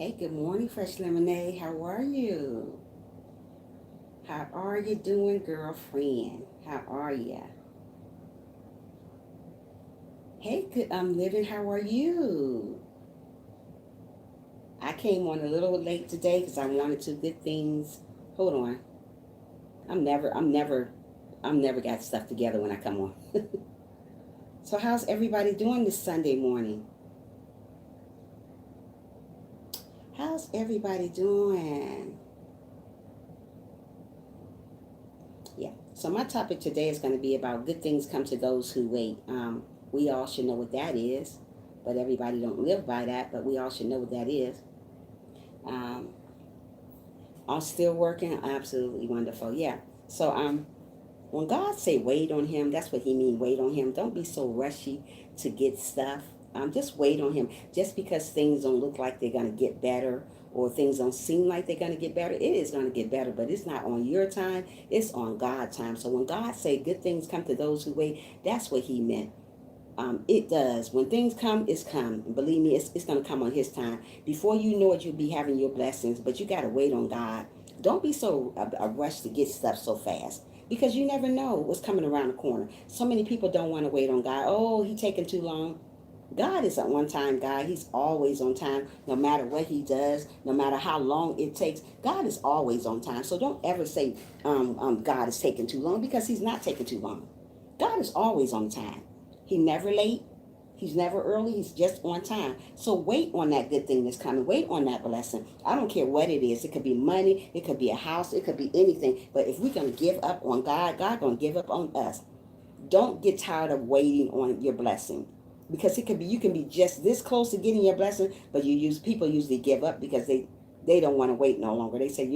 Hey, good morning, Fresh Lemonade. How are you? How are you doing, girlfriend? How are you? Hey, good. I'm living. How are you? I came on a little late today because I wanted to get things. Hold on. I'm never got stuff together when I come on. So, how's everybody doing this Sunday morning? How's everybody doing? Yeah. So my topic today is going to be about good things come to those who wait. We all should know what that is, but everybody don't live by that. But we all should know what that is. Um, I'm still working. Absolutely wonderful. Yeah. So when God say wait on Him, that's what He mean. Wait on Him. Don't be so rushy to get stuff. Just wait on Him. Just because things don't look like they're gonna get better, or things don't seem like they're gonna get better, it is gonna get better. But it's not on your time. It's on God's time. So when God say good things come to those who wait, that's what He meant. It does. When things come, it's come. Believe me, it's going to come on His time. Before you know it, you'll be having your blessings, but you got to wait on God. Don't be so a rush to get stuff so fast because you never know what's coming around the corner. So many people don't want to wait on God. Oh, He taking too long. God is an on-time God. He's always on time, no matter what He does, no matter how long it takes. God is always on time. So don't ever say God is taking too long because He's not taking too long. God is always on time. He never late. He's never early. He's just on time. So wait on that good thing that's coming. Wait on that blessing. I don't care what it is. It could be money. It could be a house. It could be anything. But if we're going to give up on God, God going to give up on us. Don't get tired of waiting on your blessing, because it could be, you can be just this close to getting your blessing, but people usually give up because they don't want to wait no longer. They say,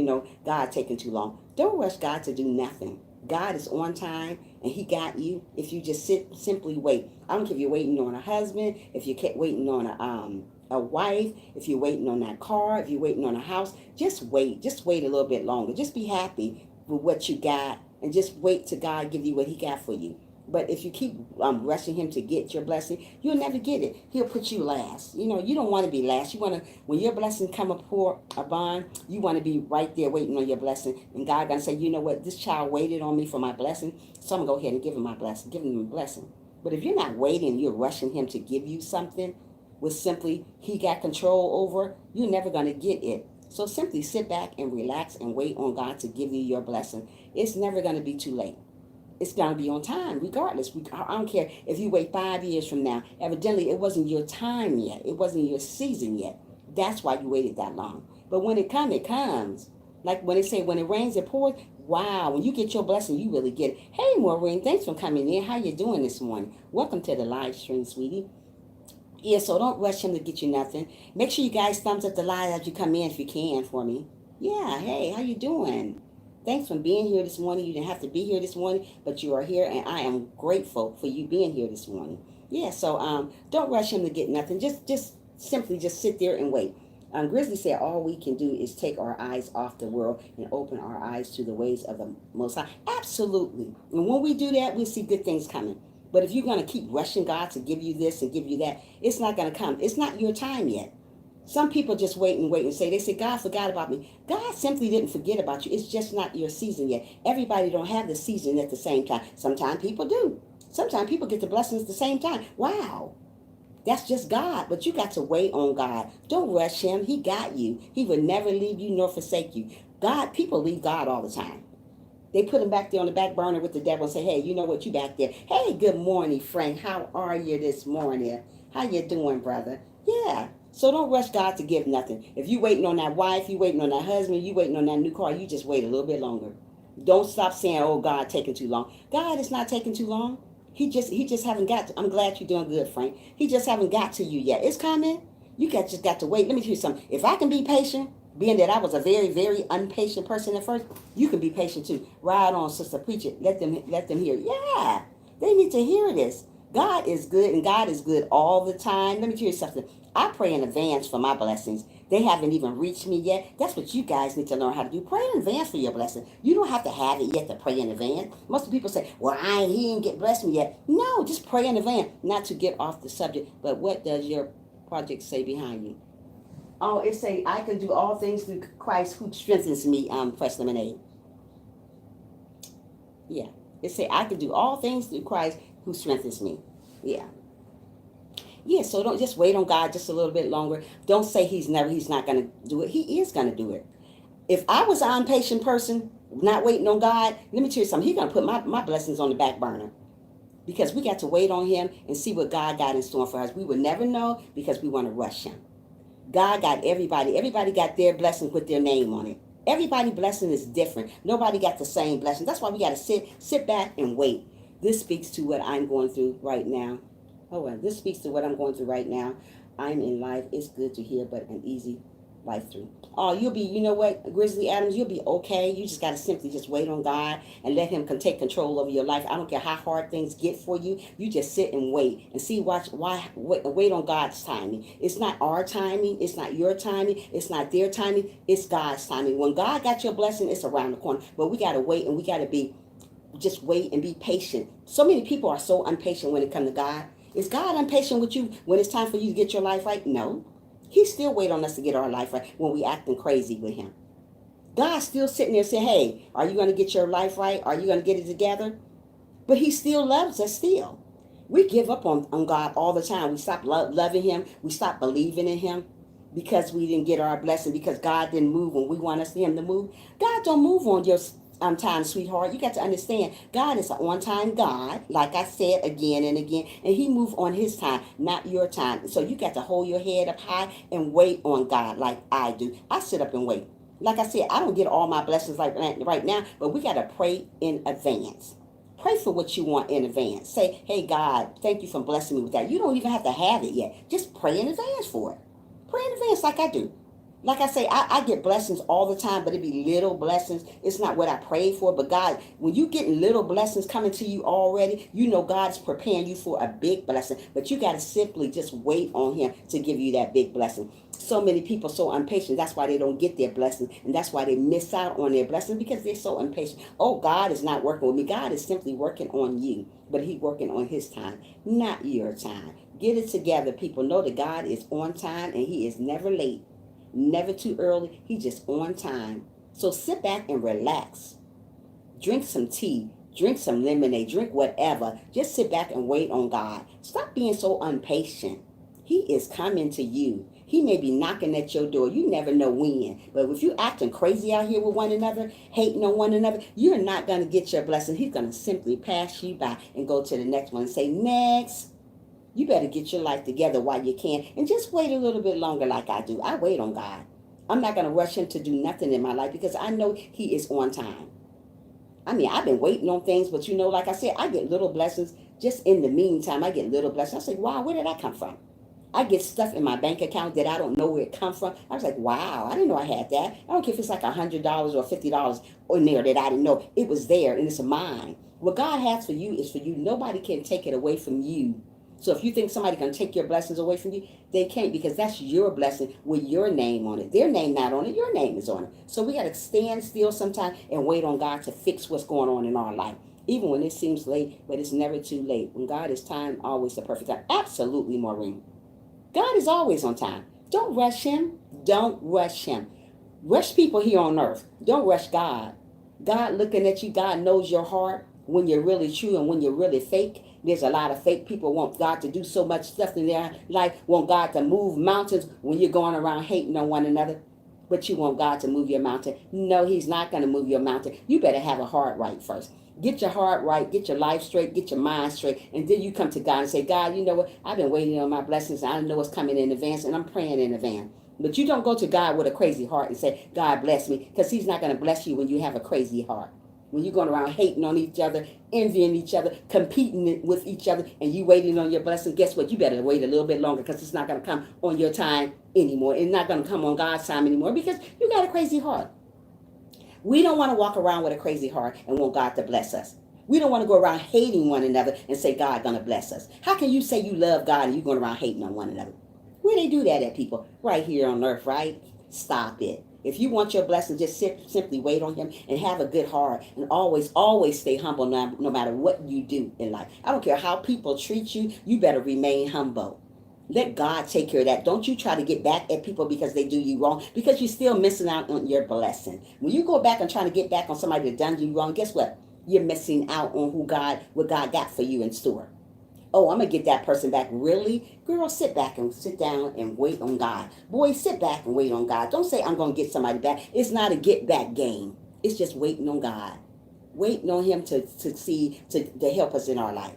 God taking too long. Don't rush God to do nothing. God is on time and He got you. If you just simply wait. I don't care if you're waiting on a husband, if you're waiting on a wife, if you're waiting on that car, if you're waiting on a house, just wait. Just wait a little bit longer. Just be happy with what you got and just wait till God give you what He got for you. But if you keep rushing Him to get your blessing, you'll never get it. He'll put you last. You don't want to be last. You want to, when your blessing come upon, you want to be right there waiting on your blessing. And God gonna say, you know what, this child waited on me for my blessing, so I'm gonna go ahead and give him my blessing, give him a blessing. But if you're not waiting, you're rushing Him to give you something with simply He got control over, you're never gonna get it. So simply sit back and relax and wait on God to give you your blessing. It's never gonna be too late. It's going to be on time regardless. I don't care if you wait 5 years from now. Evidently, it wasn't your time yet. It wasn't your season yet. That's why you waited that long. But when it comes, it comes. Like when they say, when it rains, it pours. Wow, when you get your blessing, you really get it. Hey, Maureen, thanks for coming in. How you doing this morning? Welcome to the live stream, sweetie. Yeah, so don't rush Him to get you nothing. Make sure you guys thumbs up the live as you come in if you can for me. Yeah, hey, how you doing? Thanks for being here this morning. You didn't have to be here this morning, but you are here, and I am grateful for you being here this morning. Yeah, so don't rush Him to get nothing. Just simply just sit there and wait. Grizzly said all we can do is take our eyes off the world and open our eyes to the ways of the Most High. Absolutely. And when we do that, we'll see good things coming. But if you're going to keep rushing God to give you this and give you that, it's not going to come. It's not your time yet. Some people just wait and say, they say, God forgot about me. God simply didn't forget about you. It's just not your season yet. Everybody don't have the season at the same time. Sometimes people do. Sometimes people get the blessings at the same time. Wow. That's just God. But you got to wait on God. Don't rush Him. He got you. He will never leave you nor forsake you. People leave God all the time. They put Him back there on the back burner with the devil and say, hey, you know what, you back there. Hey, good morning, Frank. How are you this morning? How you doing, brother? Yeah. So don't rush God to give nothing. If you waiting on that wife, you waiting on that husband, you waiting on that new car, you just wait a little bit longer. Don't stop saying, oh, God taking too long. God is not taking too long. He just haven't got to, I'm glad you're doing good, Frank. He just haven't got to you yet. It's coming. Just got to wait. Let me tell you something. If I can be patient, being that I was a very, very impatient person at first, you can be patient too. Ride on, sister, preach it. Let them hear. Yeah, they need to hear this. God is good, and God is good all the time. Let me tell you something. I pray in advance for my blessings. They haven't even reached me yet. That's what you guys need to learn how to do. Pray in advance for your blessing. You don't have to have it yet to pray in advance. Most people say, well, he didn't get blessed me yet. No, just pray in advance. Not to get off the subject, but what does your project say behind you? Oh, it say I can do all things through Christ who strengthens me. Fresh lemonade. Yeah. It say I can do all things through Christ who strengthens me. Yeah. Yeah, so don't just wait on God just a little bit longer. Don't say he's not gonna do it. He is gonna do it. If I was an impatient person, not waiting on God, let me tell you something. He's gonna put my blessings on the back burner. Because we got to wait on him and see what God got in store for us. We would never know because we want to rush him. God got everybody. Everybody got their blessing with their name on it. Everybody's blessing is different. Nobody got the same blessing. That's why we got to sit back and wait. This speaks to what I'm going through right now. Oh, well, this speaks to what I'm going through right now. I'm in life. It's good to hear, but an easy life through. Oh, you'll be, you know what, Grizzly Adams, you'll be okay. You just got to simply just wait on God and let him take control over your life. I don't care how hard things get for you. You just sit and wait and see wait on God's timing. It's not our timing. It's not your timing. It's not their timing. It's God's timing. When God got your blessing, it's around the corner. But we got to wait and we got to just wait and be patient. So many people are so impatient when it comes to God. Is God impatient with you when it's time for you to get your life right? No. He still wait on us to get our life right when we acting crazy with him. God's still sitting there saying, hey, are you going to get your life right? Are you going to get it together? But he still loves us still. We give up on God all the time. We stop loving him. We stop believing in him because we didn't get our blessing, because God didn't move when we want him to move. God don't move on your time, sweetheart. You got to understand, God is an on-time God, like I said again and again, and he moves on his time, not your time. So you got to hold your head up high and wait on God like I do. I sit up and wait. Like I said, I don't get all my blessings like right now, but we got to pray in advance. Pray for what you want in advance. Say, hey, God, thank you for blessing me with that. You don't even have to have it yet. Just pray in advance for it. Pray in advance like I do. Like I say, I get blessings all the time, but it be little blessings. It's not what I prayed for. But God, when you getting little blessings coming to you already, you know God's preparing you for a big blessing. But you got to simply just wait on him to give you that big blessing. So many people are so impatient. That's why they don't get their blessing. And that's why they miss out on their blessing, because they're so impatient. Oh, God is not working with me. God is simply working on you. But he's working on his time, not your time. Get it together, people. Know that God is on time and he is never late. Never too early. He just on time. So sit back and relax. Drink some tea. Drink some lemonade. Drink whatever. Just sit back and wait on God. Stop being so impatient. He is coming to you. He may be knocking at your door. You never know when. But if you acting crazy out here with one another, hating on one another, you're not going to get your blessing. He's going to simply pass you by and go to the next one and say, next. You better get your life together while you can, and just wait a little bit longer like I do. I wait on God. I'm not going to rush him to do nothing in my life because I know he is on time. I mean, I've been waiting on things, but you know, like I said, I get little blessings just in the meantime. I get little blessings. I say, wow, where did that come from? I get stuff in my bank account that I don't know where it comes from. I was like, wow, I didn't know I had that. I don't care if it's like $100 or $50 in there that I didn't know. It was there and it's mine. What God has for you is for you. Nobody can take it away from you. So if you think somebody can take your blessings away from you, they can't, because that's your blessing with your name on it. Their name not on it, your name is on it. So we got to stand still sometimes and wait on God to fix what's going on in our life. Even when it seems late, but it's never too late. When God is time, always the perfect time. Absolutely, Maureen. God is always on time. Don't rush him. Don't rush him. Rush people here on earth. Don't rush God. God looking at you. God knows your heart when you're really true and when you're really fake. There's a lot of fake people want God to do so much stuff in their life, want God to move mountains when you're going around hating on one another. But you want God to move your mountain. No, he's not going to move your mountain. You better have a heart right first. Get your heart right, get your life straight, get your mind straight, and then you come to God and say, God, you know what? I've been waiting on my blessings. I know what's coming in advance, and I'm praying in advance. But you don't go to God with a crazy heart and say, God bless me, because he's not going to bless you when you have a crazy heart. When you're going around hating on each other, envying each other, competing with each other, and you waiting on your blessing, guess what? You better wait a little bit longer, because it's not going to come on your time anymore. It's not going to come on God's time anymore, because you got a crazy heart. We don't want to walk around with a crazy heart and want God to bless us. We don't want to go around hating one another and say God going to bless us. How can you say you love God and you going around hating on one another? Where they do that at, people? Right here on earth, right? Stop it. If you want your blessing, just simply wait on him and have a good heart, and always stay humble no matter what you do in life. I don't care how people treat you. You better remain humble. Let God take care of that. Don't you try to get back at people because they do you wrong, because you're still missing out on your blessing. When you go back and trying to get back on somebody that done you wrong, guess what? You're missing out on what God got for you in store. Oh, I'm gonna get that person back. Really? Girl, sit back and sit down and wait on God. Boy, sit back and wait on God. Don't say I'm gonna get somebody back. It's not a get back game. It's just waiting on God. Waiting on him to help us in our life.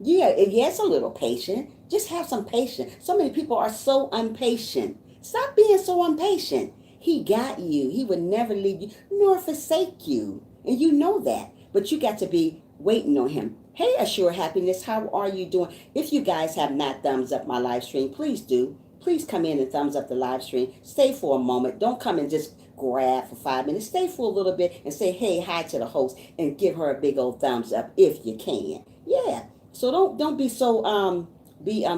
Yeah, it's a little patient. Just have some patience. So many people are so impatient. Stop being so impatient. He got you. He would never leave you nor forsake you. And you know that. But you got to be waiting on him. Hey, Assure Happiness, how are you doing? If you guys have not thumbs up my live stream, please do. Please come in and thumbs up the live stream. Stay for a moment. Don't come and just grab for 5 minutes. Stay for a little bit and say, hey, hi to the host and give her a big old thumbs up if you can. Yeah. So don't be so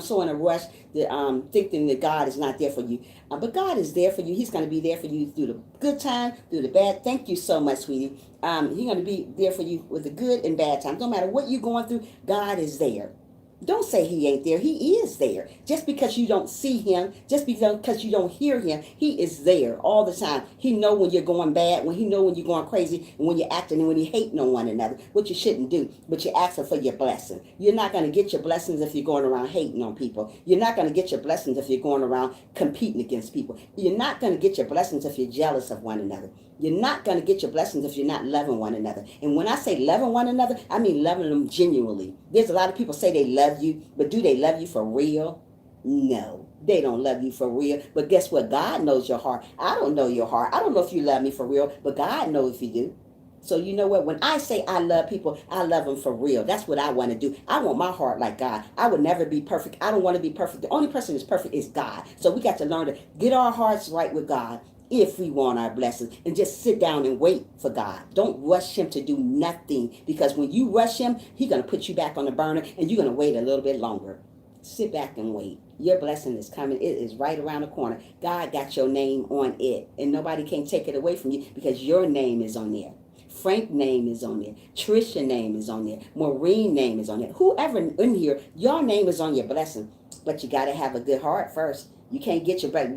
so in a rush that thinking that God is not there for you. But God is there for you. He's going to be there for you through the good time, through the bad. Thank you so much, sweetie. He's going to be there for you with the good and bad times. No matter what you're going through, God is there. Don't say he ain't there. He is there. Just because you don't see him, just because you don't hear him, he is there all the time. He know when you're going bad, when he know when you're going crazy, and when you're acting and when you're hating on one another, what you shouldn't do. But you're asking for your blessing. You're not going to get your blessings if you're going around hating on people. You're not going to get your blessings if you're going around competing against people. You're not going to get your blessings if you're jealous of one another. You're not going to get your blessings if you're not loving one another. And when I say loving one another, I mean loving them genuinely. There's a lot of people say they love you, but do they love you for real? No, they don't love you for real. But guess what? God knows your heart. I don't know your heart. I don't know if you love me for real, but God knows if you do. So you know what? When I say I love people, I love them for real. That's what I want to do. I want my heart like God. I would never be perfect. I don't want to be perfect. The only person who's perfect is God. So we got to learn to get our hearts right with God if we want our blessings, and just sit down and wait for God. Don't rush him to do nothing, because when you rush him, he's going to put you back on the burner and you're going to wait a little bit longer. Sit back and wait. Your blessing is coming. It is right around the corner. God got your name on it, and nobody can take it away from you because your name is on there. Frank's name is on there. Trisha's name is on there. Maureen's name is on there. Whoever in here, your name is on your blessing. But you got to have a good heart first. You can't get your back.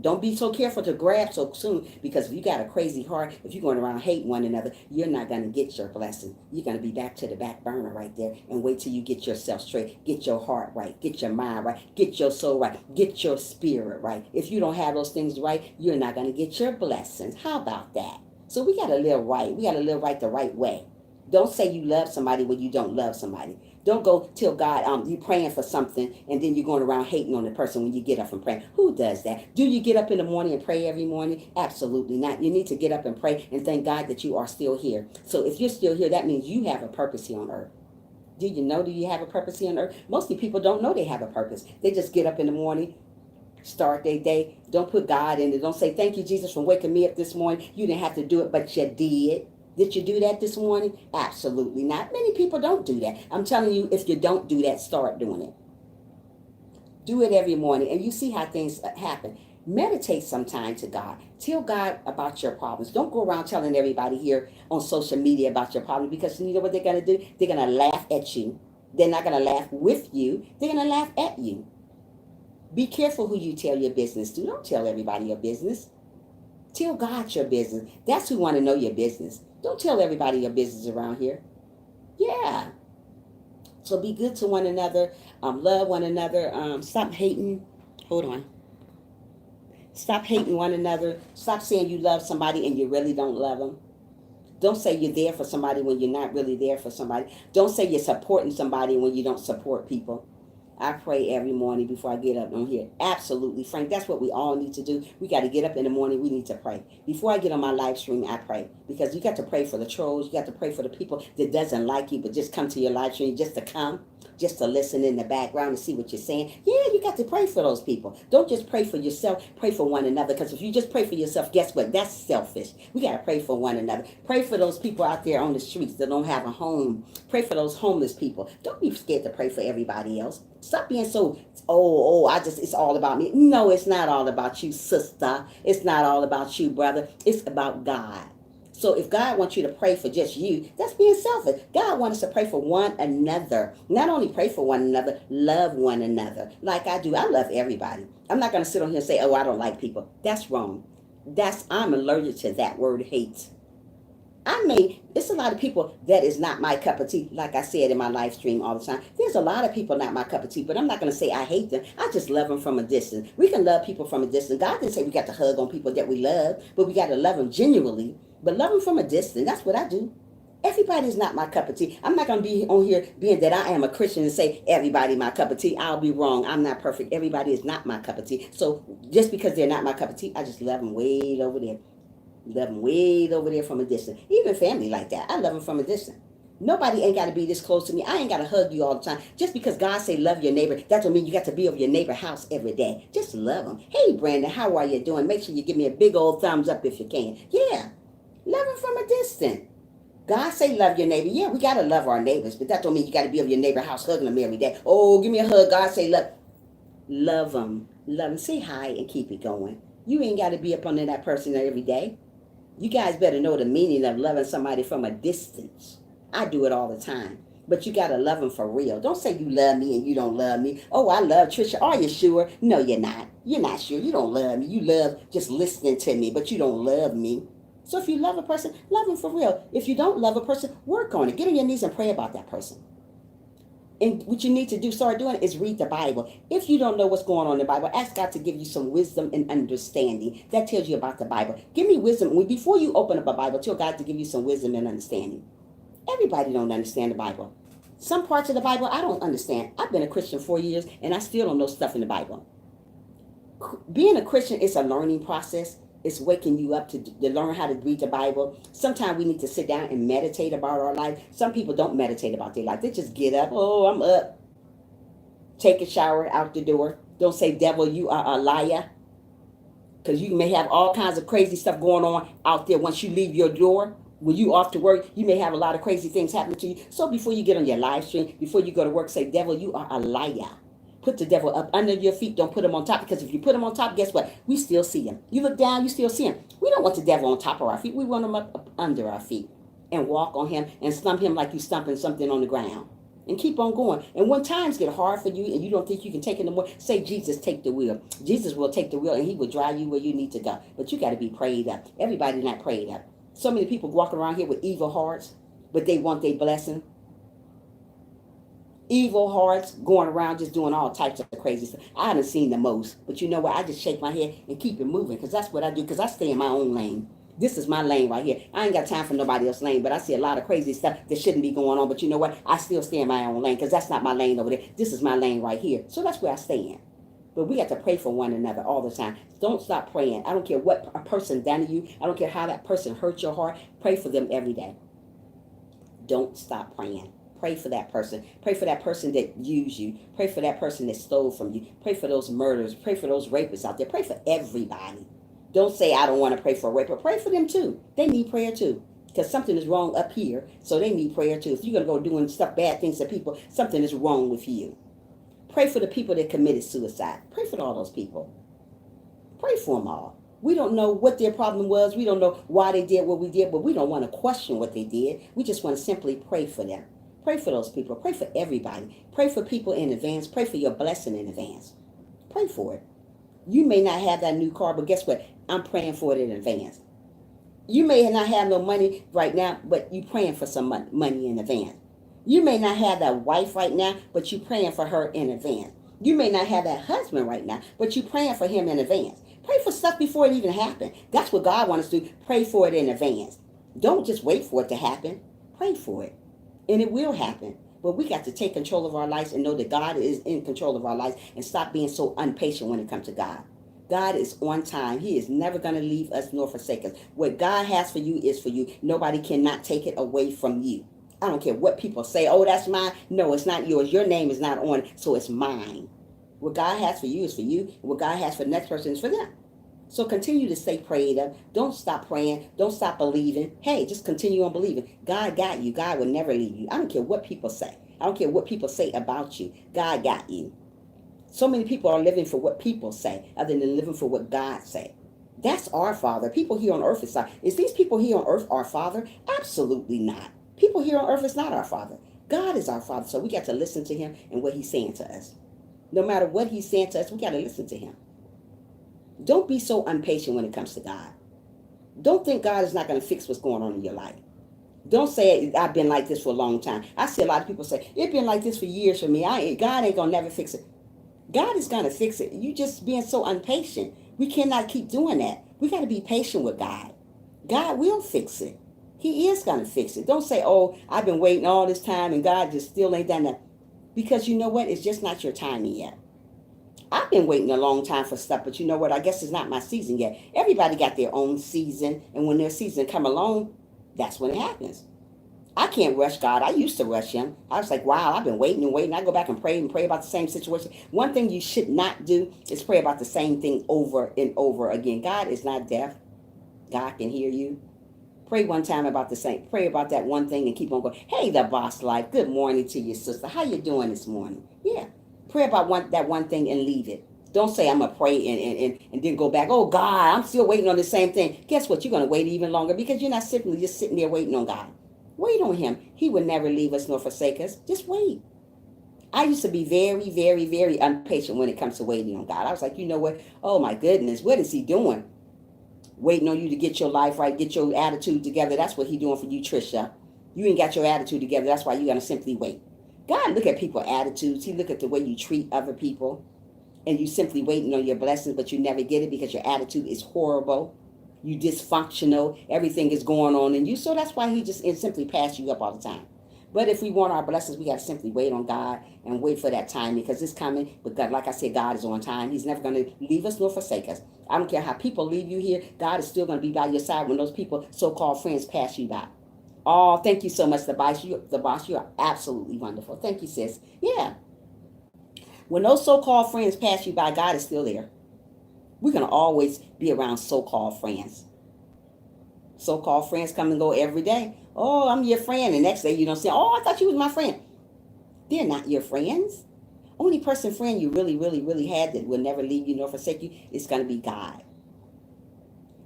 Don't be so careful to grab so soon, because if you got a crazy heart, if you're going around hating one another, you're not going to get your blessing. You're going to be back to the back burner right there, and wait till you get yourself straight. Get your heart right. Get your mind right. Get your soul right. Get your spirit right. If you don't have those things right, you're not going to get your blessings. How about that? So we got to live right. We got to live right the right way. Don't say you love somebody when you don't love somebody. Don't go tell God you're praying for something and then you're going around hating on the person when you get up and pray. Who does that? Do you get up in the morning and pray every morning? Absolutely not. You need to get up and pray and thank God that you are still here. So if you're still here, that means you have a purpose here on earth. Do you have a purpose here on earth? Most people don't know they have a purpose. They just get up in the morning, start their day. Don't put God in it. Don't say, thank you, Jesus, for waking me up this morning. You didn't have to do it, but you did. Did you do that this morning? Absolutely not. Many people don't do that. I'm telling you, if you don't do that, start doing it. Do it every morning, and you see how things happen. Meditate sometime to God. Tell God about your problems. Don't go around telling everybody here on social media about your problems, because you know what they're going to do? They're going to laugh at you. They're not going to laugh with you. They're going to laugh at you. Be careful who you tell your business to. Don't tell everybody your business. Tell God your business. That's who want to know your business. Don't tell everybody your business around here. Yeah. So be good to one another. Love one another. Stop hating. Hold on. Stop hating one another. Stop saying you love somebody and you really don't love them. Don't say you're there for somebody when you're not really there for somebody. Don't say you're supporting somebody when you don't support people. I pray every morning before I get up on here. Absolutely, Frank. That's what we all need to do. We got to get up in the morning. We need to pray. Before I get on my live stream, I pray. Because you got to pray for the trolls. You got to pray for the people that doesn't like you, but just come to your live stream just to come, just to listen in the background and see what you're saying. Yeah, you got to pray for those people. Don't just pray for yourself. Pray for one another. Because if you just pray for yourself, guess what? That's selfish. We got to pray for one another. Pray for those people out there on the streets that don't have a home. Pray for those homeless people. Don't be scared to pray for everybody else. Stop being so, it's all about me. No, it's not all about you, sister. It's not all about you, brother. It's about God. So if God wants you to pray for just you, that's being selfish. God wants us to pray for one another. Not only pray for one another, love one another. Like I do. I love everybody. I'm not going to sit on here and say, oh, I don't like people. That's wrong. I'm allergic to that word hate. I mean, it's a lot of people that is not my cup of tea. Like I said in my live stream all the time, there's a lot of people not my cup of tea, but I'm not going to say I hate them. I just love them from a distance. We can love people from a distance. God didn't say we got to hug on people that we love, but we got to love them genuinely. But love them from a distance. That's what I do. Everybody's not my cup of tea. I'm not going to be on here being that I am a Christian and say everybody my cup of tea. I'll be wrong. I'm not perfect. Everybody is not my cup of tea. So just because they're not my cup of tea, I just love them way over there. Love them way over there from a distance. Even family like that. I love them from a distance. Nobody ain't got to be this close to me. I ain't got to hug you all the time. Just because God say love your neighbor, that don't mean you got to be over your neighbor's house every day. Just love them. Hey, Brandon, how are you doing? Make sure you give me a big old thumbs up if you can. Yeah, love them from a distance. God say love your neighbor. Yeah, we got to love our neighbors, but that don't mean you got to be over your neighbor's house hugging them every day. Oh, give me a hug. God say love them. Love them. Say hi and keep it going. You ain't got to be up under that person every day. You guys better know the meaning of loving somebody from a distance. I do it all the time. But you got to love them for real. Don't say you love me and you don't love me. Oh, I love Trisha. Are you sure? No, you're not. You're not sure. You don't love me. You love just listening to me, but you don't love me. So if you love a person, love them for real. If you don't love a person, work on it. Get on your knees and pray about that person. And what you need to do, start doing, is read the Bible. If you don't know what's going on in the Bible, ask God to give you some wisdom and understanding. That tells you about the Bible. Give me wisdom. Before you open up a Bible, tell God to give you some wisdom and understanding. Everybody don't understand the Bible. Some parts of the Bible I don't understand. I've been a Christian 4 years, and I still don't know stuff in the Bible. Being a Christian is a learning process. It's waking you up to learn how to read the Bible. Sometimes we need to sit down and meditate about our life. Some people don't meditate about their life. They just get up. Oh, I'm up. Take a shower, out the door. Don't say, devil, you are a liar. Because you may have all kinds of crazy stuff going on out there once you leave your door. When you off to work, you may have a lot of crazy things happen to you. So before you get on your live stream, before you go to work, say, devil, you are a liar. Put the devil up under your feet. Don't put him on top, because if you put him on top, guess what? We still see him. You look down, you still see him. We don't want the devil on top of our feet. We want him up under our feet and walk on him and stump him like you stumping something on the ground. And keep on going. And when times get hard for you and you don't think you can take it no more, say, Jesus, take the wheel. Jesus will take the wheel and he will drive you where you need to go. But you got to be prayed up. Everybody's not prayed up. So many people walking around here with evil hearts, but they want their blessing. Evil hearts going around just doing all types of crazy stuff. I haven't seen the most, but you know what? I just shake my head and keep it moving, because that's what I do, because I stay in my own lane. This is my lane right here. I ain't got time for nobody else's lane, but I see a lot of crazy stuff that shouldn't be going on. But you know what? I still stay in my own lane, because that's not my lane over there. This is my lane right here. So that's where I stay in. But we got to pray for one another all the time. Don't stop praying. I don't care what a person done to you. I don't care how that person hurt your heart. Pray for them every day. Don't stop praying. Pray for that person. Pray for that person that used you. Pray for that person that stole from you. Pray for those murderers. Pray for those rapists out there. Pray for everybody. Don't say, I don't want to pray for a raper. Pray for them too. They need prayer too. Because something is wrong up here, so they need prayer too. If you're going to go doing stuff, bad things to people, something is wrong with you. Pray for the people that committed suicide. Pray for all those people. Pray for them all. We don't know what their problem was. We don't know why they did what we did, but we don't want to question what they did. We just want to simply pray for them. Pray for those people. Pray for everybody. Pray for people in advance. Pray for your blessing in advance. Pray for it. You may not have that new car, but guess what? I'm praying for it in advance. You may not have no money right now, but you praying for some money in advance. You may not have that wife right now, but you praying for her in advance. You may not have that husband right now, but you praying for him in advance. Pray for stuff before it even happened. That's what God wants us to do. Pray for it in advance. Don't just wait for it to happen. Pray for it. And it will happen. But we got to take control of our lives and know that God is in control of our lives, and stop being so impatient when it comes to God. God is on time. He is never going to leave us nor forsake us. What God has for you is for you. Nobody cannot take it away from you. I don't care what people say. Oh, that's mine. No, it's not yours. Your name is not on it, so it's mine. What God has for you is for you. What God has for the next person is for them. So continue to stay prayed up. Don't stop praying. Don't stop believing. Hey, just continue on believing. God got you. God will never leave you. I don't care what people say. I don't care what people say about you. God got you. So many people are living for what people say other than living for what God say. That's our Father. People here on earth is these people here on earth our Father? Absolutely not. People here on earth is not our Father. God is our Father. So we got to listen to him and what he's saying to us. No matter what he's saying to us, we got to listen to him. Don't be so impatient when it comes to God. Don't think God is not going to fix what's going on in your life. Don't say, I've been like this for a long time. I see a lot of people say, it's been like this for years for me. God ain't going to never fix it. God is going to fix it. You just being so impatient. We cannot keep doing that. We got to be patient with God. God will fix it. He is going to fix it. Don't say, oh, I've been waiting all this time and God just still ain't done that. Because you know what? It's just not your timing yet. I've been waiting a long time for stuff, but you know what? I guess it's not my season yet. Everybody got their own season, and when their season come along, that's when it happens. I can't rush God. I used to rush him. I was like, wow, I've been waiting and waiting. I go back and pray about the same situation. One thing you should not do is pray about the same thing over and over again. God is not deaf. God can hear you. Pray one time about the same. Pray about that one thing and keep on going. Hey, the boss life. Good morning to you, sister. How you doing this morning? Yeah. Pray about that one thing and leave it. Don't say I'm going to pray and then go back. Oh, God, I'm still waiting on the same thing. Guess what? You're going to wait even longer because you're not simply just sitting there waiting on God. Wait on him. He would never leave us nor forsake us. Just wait. I used to be very, very, very impatient when it comes to waiting on God. I was like, you know what? Oh, my goodness. What is he doing? Waiting on you to get your life right, get your attitude together. That's what he's doing for you, Trisha. You ain't got your attitude together. That's why you're going to simply wait. God look at people's attitudes. He look at the way you treat other people. And you simply waiting on your blessings, but you never get it because your attitude is horrible. You dysfunctional. Everything is going on in you. So that's why he just simply pass you up all the time. But if we want our blessings, we got to simply wait on God and wait for that time because it's coming. But God, like I said, God is on time. He's never going to leave us nor forsake us. I don't care how people leave you here. God is still going to be by your side when those people, so-called friends, pass you by. Oh, thank you so much, the boss. You are absolutely wonderful. Thank you, sis. Yeah. When those so-called friends pass you by, God is still there. We're going to always be around so-called friends. So-called friends come and go every day. Oh, I'm your friend. The next day you don't say, oh, I thought you was my friend. They're not your friends. Only friend you really, really, really had that will never leave you nor forsake you is going to be God.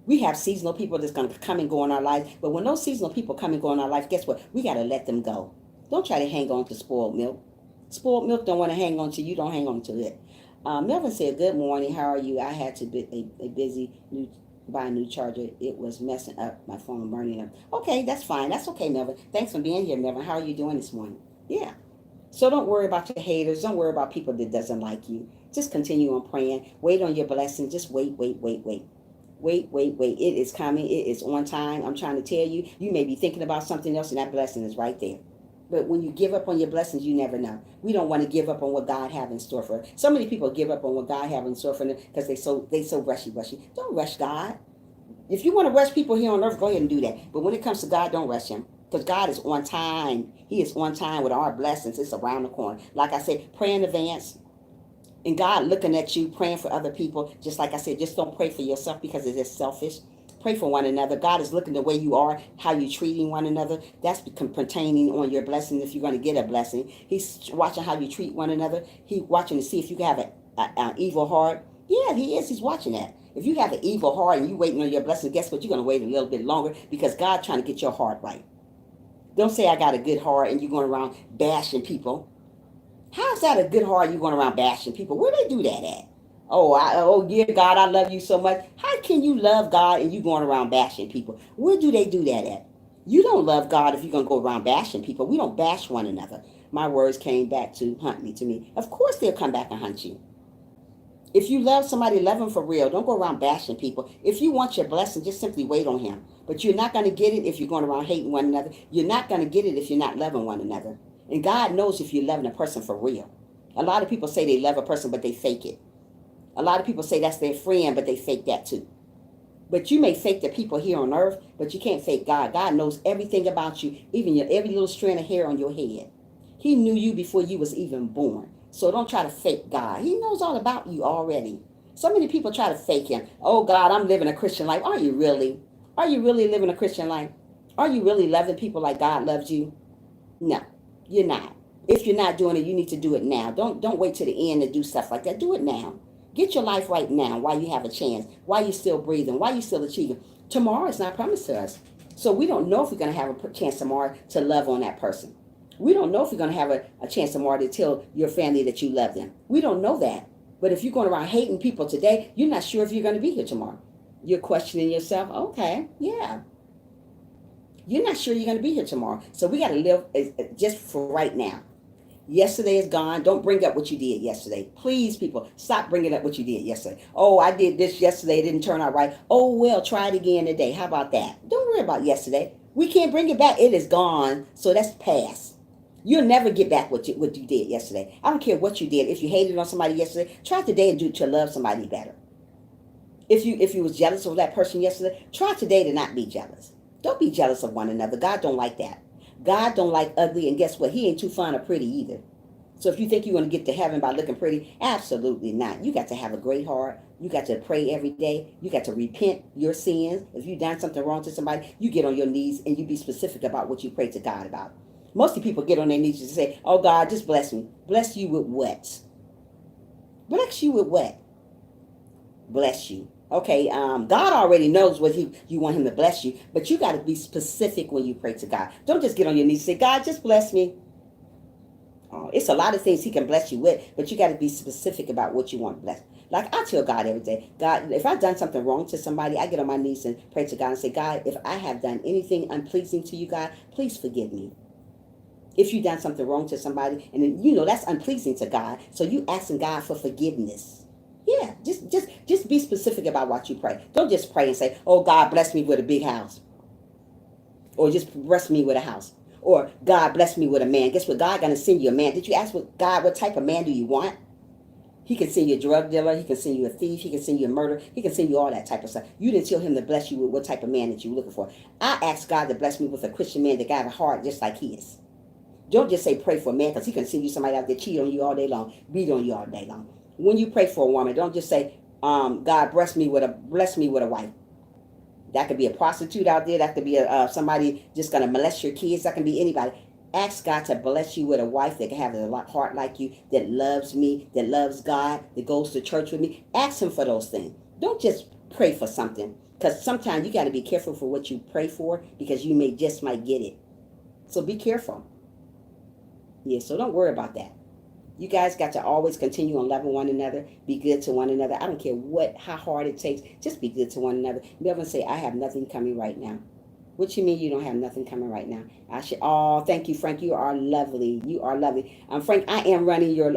We have seasonal people that's going to come and go in our life. But when those seasonal people come and go in our life, guess what? We got to let them go. Don't try to hang on to spoiled milk. Spoiled milk don't want to hang on to you. Don't hang on to it. Melvin said, good morning. How are you? I had to be a busy buy a new charger. It was messing up. My phone burning up. Okay, that's fine. That's okay, Melvin. Thanks for being here, Melvin. How are you doing this morning? Yeah. So don't worry about your haters. Don't worry about people that doesn't like you. Just continue on praying. Wait on your blessing. Just wait. It is coming. It is on time. I'm trying to tell you. You may be thinking about something else and that blessing is right there. But when you give up on your blessings, you never know. We don't want to give up on what God have in store for us. So many people give up on what God have in store for them because they so rushy. Don't rush God. If you want to rush people here on earth, go ahead and do that. But when it comes to God, don't rush him. Because God is on time. He is on time with our blessings. It's around the corner. Like I said, pray in advance. And God looking at you, praying for other people. Just like I said, just don't pray for yourself because it is selfish. Pray for one another. God is looking the way you are, how you're treating one another. That's pertaining on your blessing if you're going to get a blessing. He's watching how you treat one another. He's watching to see if you have an evil heart. Yeah, he is. He's watching that. If you have an evil heart and you're waiting on your blessing, guess what? You're going to wait a little bit longer because God's trying to get your heart right. Don't say I got a good heart and you're going around bashing people. How's that a good heart you going around bashing people? Where they do that at? Oh, yeah, God, I love you so much. How can you love God and you going around bashing people? Where do they do that at? You don't love God if you're going to go around bashing people. We don't bash one another. My words came back to hunt me to me. Of course they'll come back and hunt you. If you love somebody, love them for real. Don't go around bashing people. If you want your blessing, just simply wait on him. But you're not going to get it if you're going around hating one another. You're not going to get it if you're not loving one another. And God knows if you're loving a person for real. A lot of people say they love a person, but they fake it. A lot of people say that's their friend, but they fake that too. But you may fake the people here on earth, but you can't fake God. God knows everything about you, even every little strand of hair on your head. He knew you before you was even born. So don't try to fake God. He knows all about you already. So many people try to fake him. Oh, God, I'm living a Christian life. Are you really? Are you really living a Christian life? Are you really loving people like God loves you? No, you're not. If you're not doing it, you need to do it now. Don't wait till the end to do stuff like that. Do it now. Get your life right now while you have a chance, while you're still breathing, while you're still achieving. Tomorrow is not promised to us. So we don't know if we're going to have a chance tomorrow to love on that person. We don't know if you're going to have a chance tomorrow to tell your family that you love them. We don't know that. But if you're going around hating people today, you're not sure if you're going to be here tomorrow. You're questioning yourself. Okay, yeah. You're not sure you're going to be here tomorrow. So we got to live just for right now. Yesterday is gone. Don't bring up what you did yesterday. Please, people, stop bringing up what you did yesterday. Oh, I did this yesterday. It didn't turn out right. Oh, well, try it again today. How about that? Don't worry about yesterday. We can't bring it back. It is gone. So that's past. You'll never get back what you did yesterday. I don't care what you did. If you hated on somebody yesterday, try today to love somebody better. If you was jealous of that person yesterday, try today to not be jealous. Don't be jealous of one another. God don't like that. God don't like ugly, and guess what? He ain't too fond of pretty either. So if you think you're going to get to heaven by looking pretty, absolutely not. You got to have a great heart. You got to pray every day. You got to repent your sins. If you've done something wrong to somebody, you get on your knees and you be specific about what you pray to God about. Most of the people get on their knees and say, oh, God, just bless me. Bless you with what? Bless you with what? Bless you. Okay, God already knows what you want him to bless you, but you got to be specific when you pray to God. Don't just get on your knees and say, God, just bless me. Oh, it's a lot of things he can bless you with, but you got to be specific about what you want blessed. Like I tell God every day, God, if I've done something wrong to somebody, I get on my knees and pray to God and say, God, if I have done anything unpleasing to you, God, please forgive me. If you've done something wrong to somebody, and then, that's unpleasing to God, so you asking God for forgiveness. Yeah, just be specific about what you pray. Don't just pray and say, oh, God, bless me with a big house. Or just bless me with a house. Or God, bless me with a man. Guess what? God going to send you a man. Did you ask God, what type of man do you want? He can send you a drug dealer. He can send you a thief. He can send you a murderer. He can send you all that type of stuff. You didn't tell him to bless you with what type of man that you're looking for. I asked God to bless me with a Christian man that got a heart just like his. Don't just say pray for a man, because he can send you somebody out there cheat on you all day long, beat on you all day long. When you pray for a woman, don't just say, God bless me with a wife. That could be a prostitute out there. That could be somebody just going to molest your kids. That can be anybody. Ask God to bless you with a wife that can have a heart like you, that loves me, that loves God, that goes to church with me. Ask him for those things. Don't just pray for something, because sometimes you got to be careful for what you pray for, because you might get it. So be careful. Yeah, so don't worry about that. You guys got to always continue on loving one another. Be good to one another. I don't care how hard it takes. Just be good to one another. Never say, I have nothing coming right now. What you mean you don't have nothing coming right now? Thank you, Frank. You are lovely. You are lovely. Frank, I am running your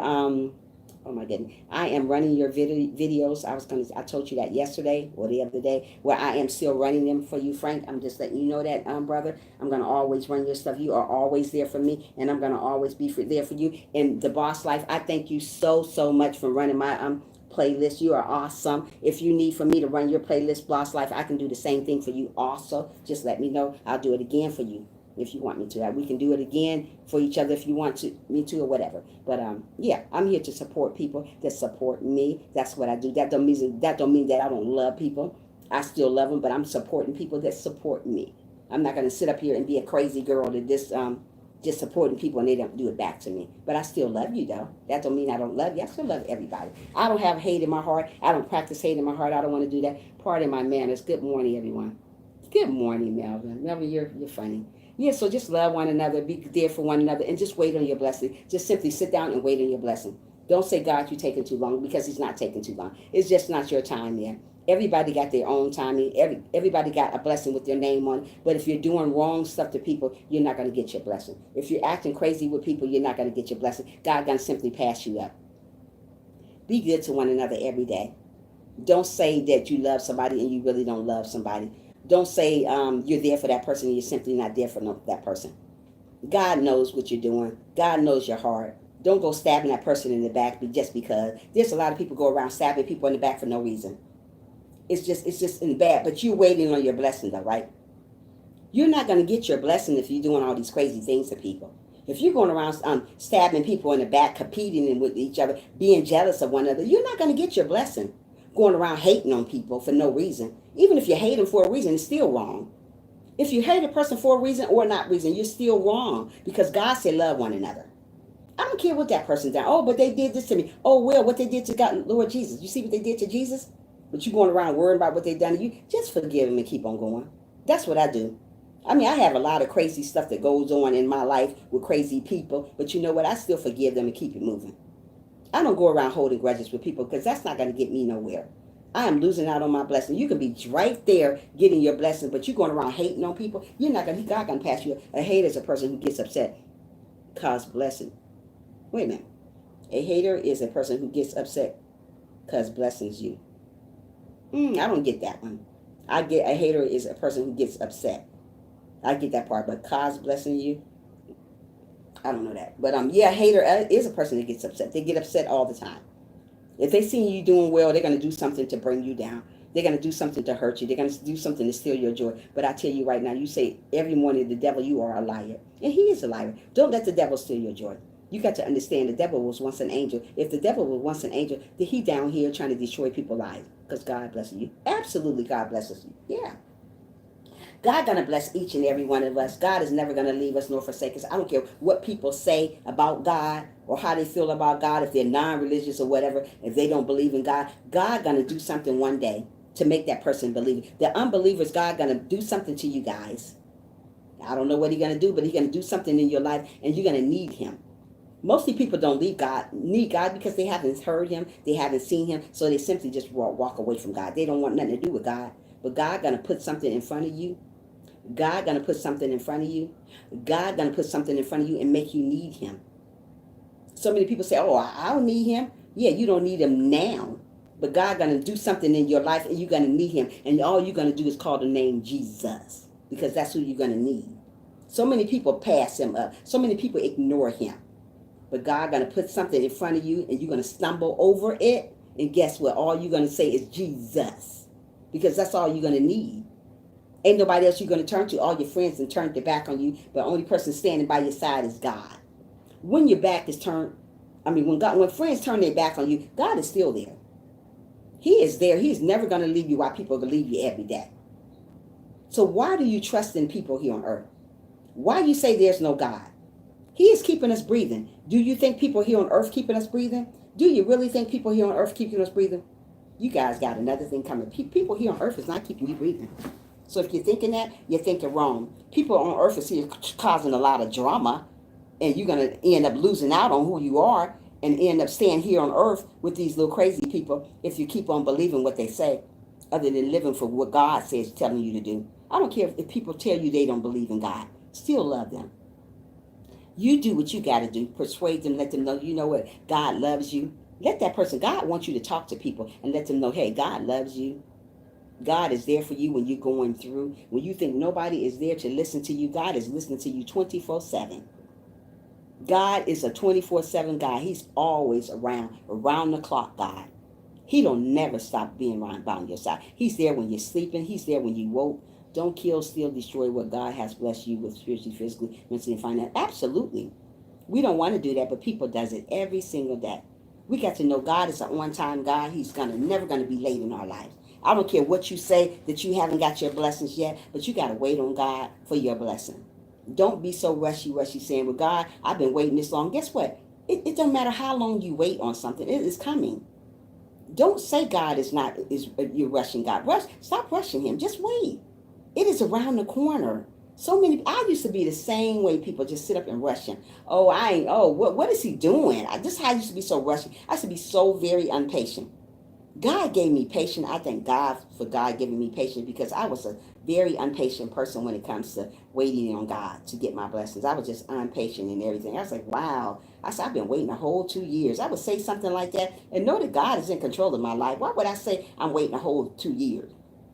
oh my goodness. I am running your videos. I told you that yesterday or the other day, where I am still running them for you, Frank. I'm just letting you know that, brother. I'm going to always run your stuff. You are always there for me, and I'm going to always be there for you. In The Boss Life, I thank you so much for running my playlist. You are awesome. If you need for me to run your playlist, Boss Life, I can do the same thing for you also. Just let me know. I'll do it again for you if you want me to. We can do it again for each other if you want me to or whatever. But yeah, I'm here to support people that support me. That's what I do. That don't mean that I don't love people. I still love them, but I'm supporting people that support me. I'm not going to sit up here and be a crazy girl that just supporting people and they don't do it back to me. But I still love you, though. That don't mean I don't love you. I still love everybody. I don't have hate in my heart. I don't practice hate in my heart. I don't want to do that. Pardon my manners. Good morning, everyone. Good morning, Melvin. Melvin, you're funny. Yeah, so just love one another, be there for one another, and just wait on your blessing. Just simply sit down and wait on your blessing. Don't say, God, you're taking too long, because he's not taking too long. It's just not your time there. Everybody got their own timing. Everybody got a blessing with their name on it. But if you're doing wrong stuff to people, you're not going to get your blessing. If you're acting crazy with people, you're not going to get your blessing. God going to simply pass you up. Be good to one another every day. Don't say that you love somebody and you really don't love somebody. Don't say you're there for that person and you're simply not there for that person. God knows what you're doing. God knows your heart. Don't go stabbing that person in the back just because. There's a lot of people go around stabbing people in the back for no reason. It's just in bad. But you're waiting on your blessing, though, right? You're not going to get your blessing if you're doing all these crazy things to people. If you're going around stabbing people in the back, competing with each other, being jealous of one another, you're not going to get your blessing. Going around hating on people for no reason. Even if you hate them for a reason, it's still wrong. If you hate a person for a reason or not reason, you're still wrong, because God said love one another. I don't care what that person done. Oh, but they did this to me. Oh, well, what they did to God, Lord Jesus. You see what they did to Jesus? But you going around worrying about what they done to you. Just forgive them and keep on going. That's what I do. I mean, I have a lot of crazy stuff that goes on in my life with crazy people. But you know what? I still forgive them and keep it moving. I don't go around holding grudges with people because that's not going to get me nowhere. I am losing out on my blessing. You can be right there getting your blessing, but you're going around hating on people. You're not going to, God going to pass you. A hater is a person who gets upset, cause blessing. Wait a minute. A hater is a person who gets upset, cause blessings you. I don't get that one. I get a hater is a person who gets upset. I get that part, but cause blessing you, I don't know that. But yeah, a hater is a person that gets upset. They get upset all the time. If they see you doing well, they're going to do something to bring you down. They're going to do something to hurt you. They're going to do something to steal your joy. But I tell you right now, you say every morning, the devil, you are a liar. And he is a liar. Don't let the devil steal your joy. You got to understand the devil was once an angel. If the devil was once an angel, then he down here trying to destroy people's lives. Because God blesses you. Absolutely, God blesses you. Yeah. God gonna bless each and every one of us. God is never gonna leave us nor forsake us. I don't care what people say about God or how they feel about God, if they're non-religious or whatever, if they don't believe in God. God gonna do something one day to make that person believe. The unbelievers, God gonna do something to you guys. I don't know what He's gonna do, but He's gonna do something in your life, and you're gonna need Him. Mostly people don't need God because they haven't heard Him, they haven't seen Him, so they simply just walk away from God. They don't want nothing to do with God. But God gonna put something in front of you. God gonna put something in front of you. God gonna put something in front of you and make you need Him. So many people say, "Oh, I don't need Him." Yeah, you don't need Him now, but God gonna do something in your life, and you're gonna need Him. And all you're gonna do is call the name Jesus, because that's who you're gonna need. So many people pass Him up. So many people ignore Him. But God gonna put something in front of you, and you're gonna stumble over it. And guess what? All you're gonna say is Jesus, because that's all you're gonna need. Ain't nobody else you're going to turn to. All your friends have turned their back on you, but the only person standing by your side is God. When your back is turned, when friends turn their back on you, God is still there. He is there. He's never going to leave you while people leave you every day. So why do you trust in people here on earth? Why do you say there's no God? He is keeping us breathing. Do you think people here on earth keeping us breathing? Do you really think people here on earth keeping us breathing? You guys got another thing coming. People here on earth is not keeping you breathing. So if you're thinking that, you're thinking wrong. People on earth is here causing a lot of drama, and you're going to end up losing out on who you are and end up staying here on earth with these little crazy people if you keep on believing what they say, other than living for what God says telling you to do. I don't care if people tell you they don't believe in God. Still love them. You do what you got to do. Persuade them, let them know, you know what, God loves you. Let that person, God wants you to talk to people and let them know, hey, God loves you. God is there for you when you're going through. When you think nobody is there to listen to you, God is listening to you 24/7. God is a 24/7 God. He's always around the clock God. He don't never stop being around by your side. He's there when you're sleeping. He's there when you woke. Don't kill, steal, destroy what God has blessed you with spiritually, physically, mentally, and financially. Absolutely. We don't want to do that, but people does it every single day. We got to know God is an on-time God. He's never going to be late in our lives. I don't care what you say that you haven't got your blessings yet, but you got to wait on God for your blessing. Don't be so rushy saying, well, God, I've been waiting this long. Guess what? It doesn't matter how long you wait on something. It is coming. Don't say God you're rushing God. Stop rushing Him. Just wait. It is around the corner. I used to be the same way. People just sit up and rush Him. What is He doing? This is how I used to be so rushing. I used to be so very impatient. God gave me patience. I thank God for God giving me patience, because I was a very impatient person when it comes to waiting on God to get my blessings. I was just impatient and everything. I was like, wow. I said, I've been waiting a whole 2 years. I would say something like that and know that God is in control of my life. Why would I say I'm waiting a whole 2 years?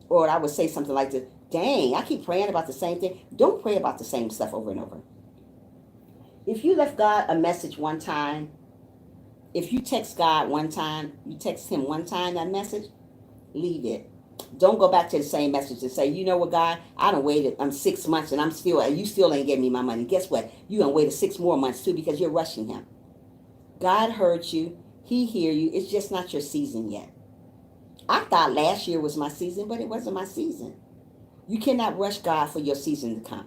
Or I would say something like this, dang, I keep praying about the same thing. Don't pray about the same stuff over and over. If you left God a message one time, if you text God one time, you text Him one time that message, leave it. Don't go back to the same message and say, you know what, God, I done waited 6 months and you still ain't giving me my money. Guess what? You done waited 6 more months too, because you're rushing Him. God heard you. He hear you. It's just not your season yet. I thought last year was my season, but it wasn't my season. You cannot rush God for your season to come.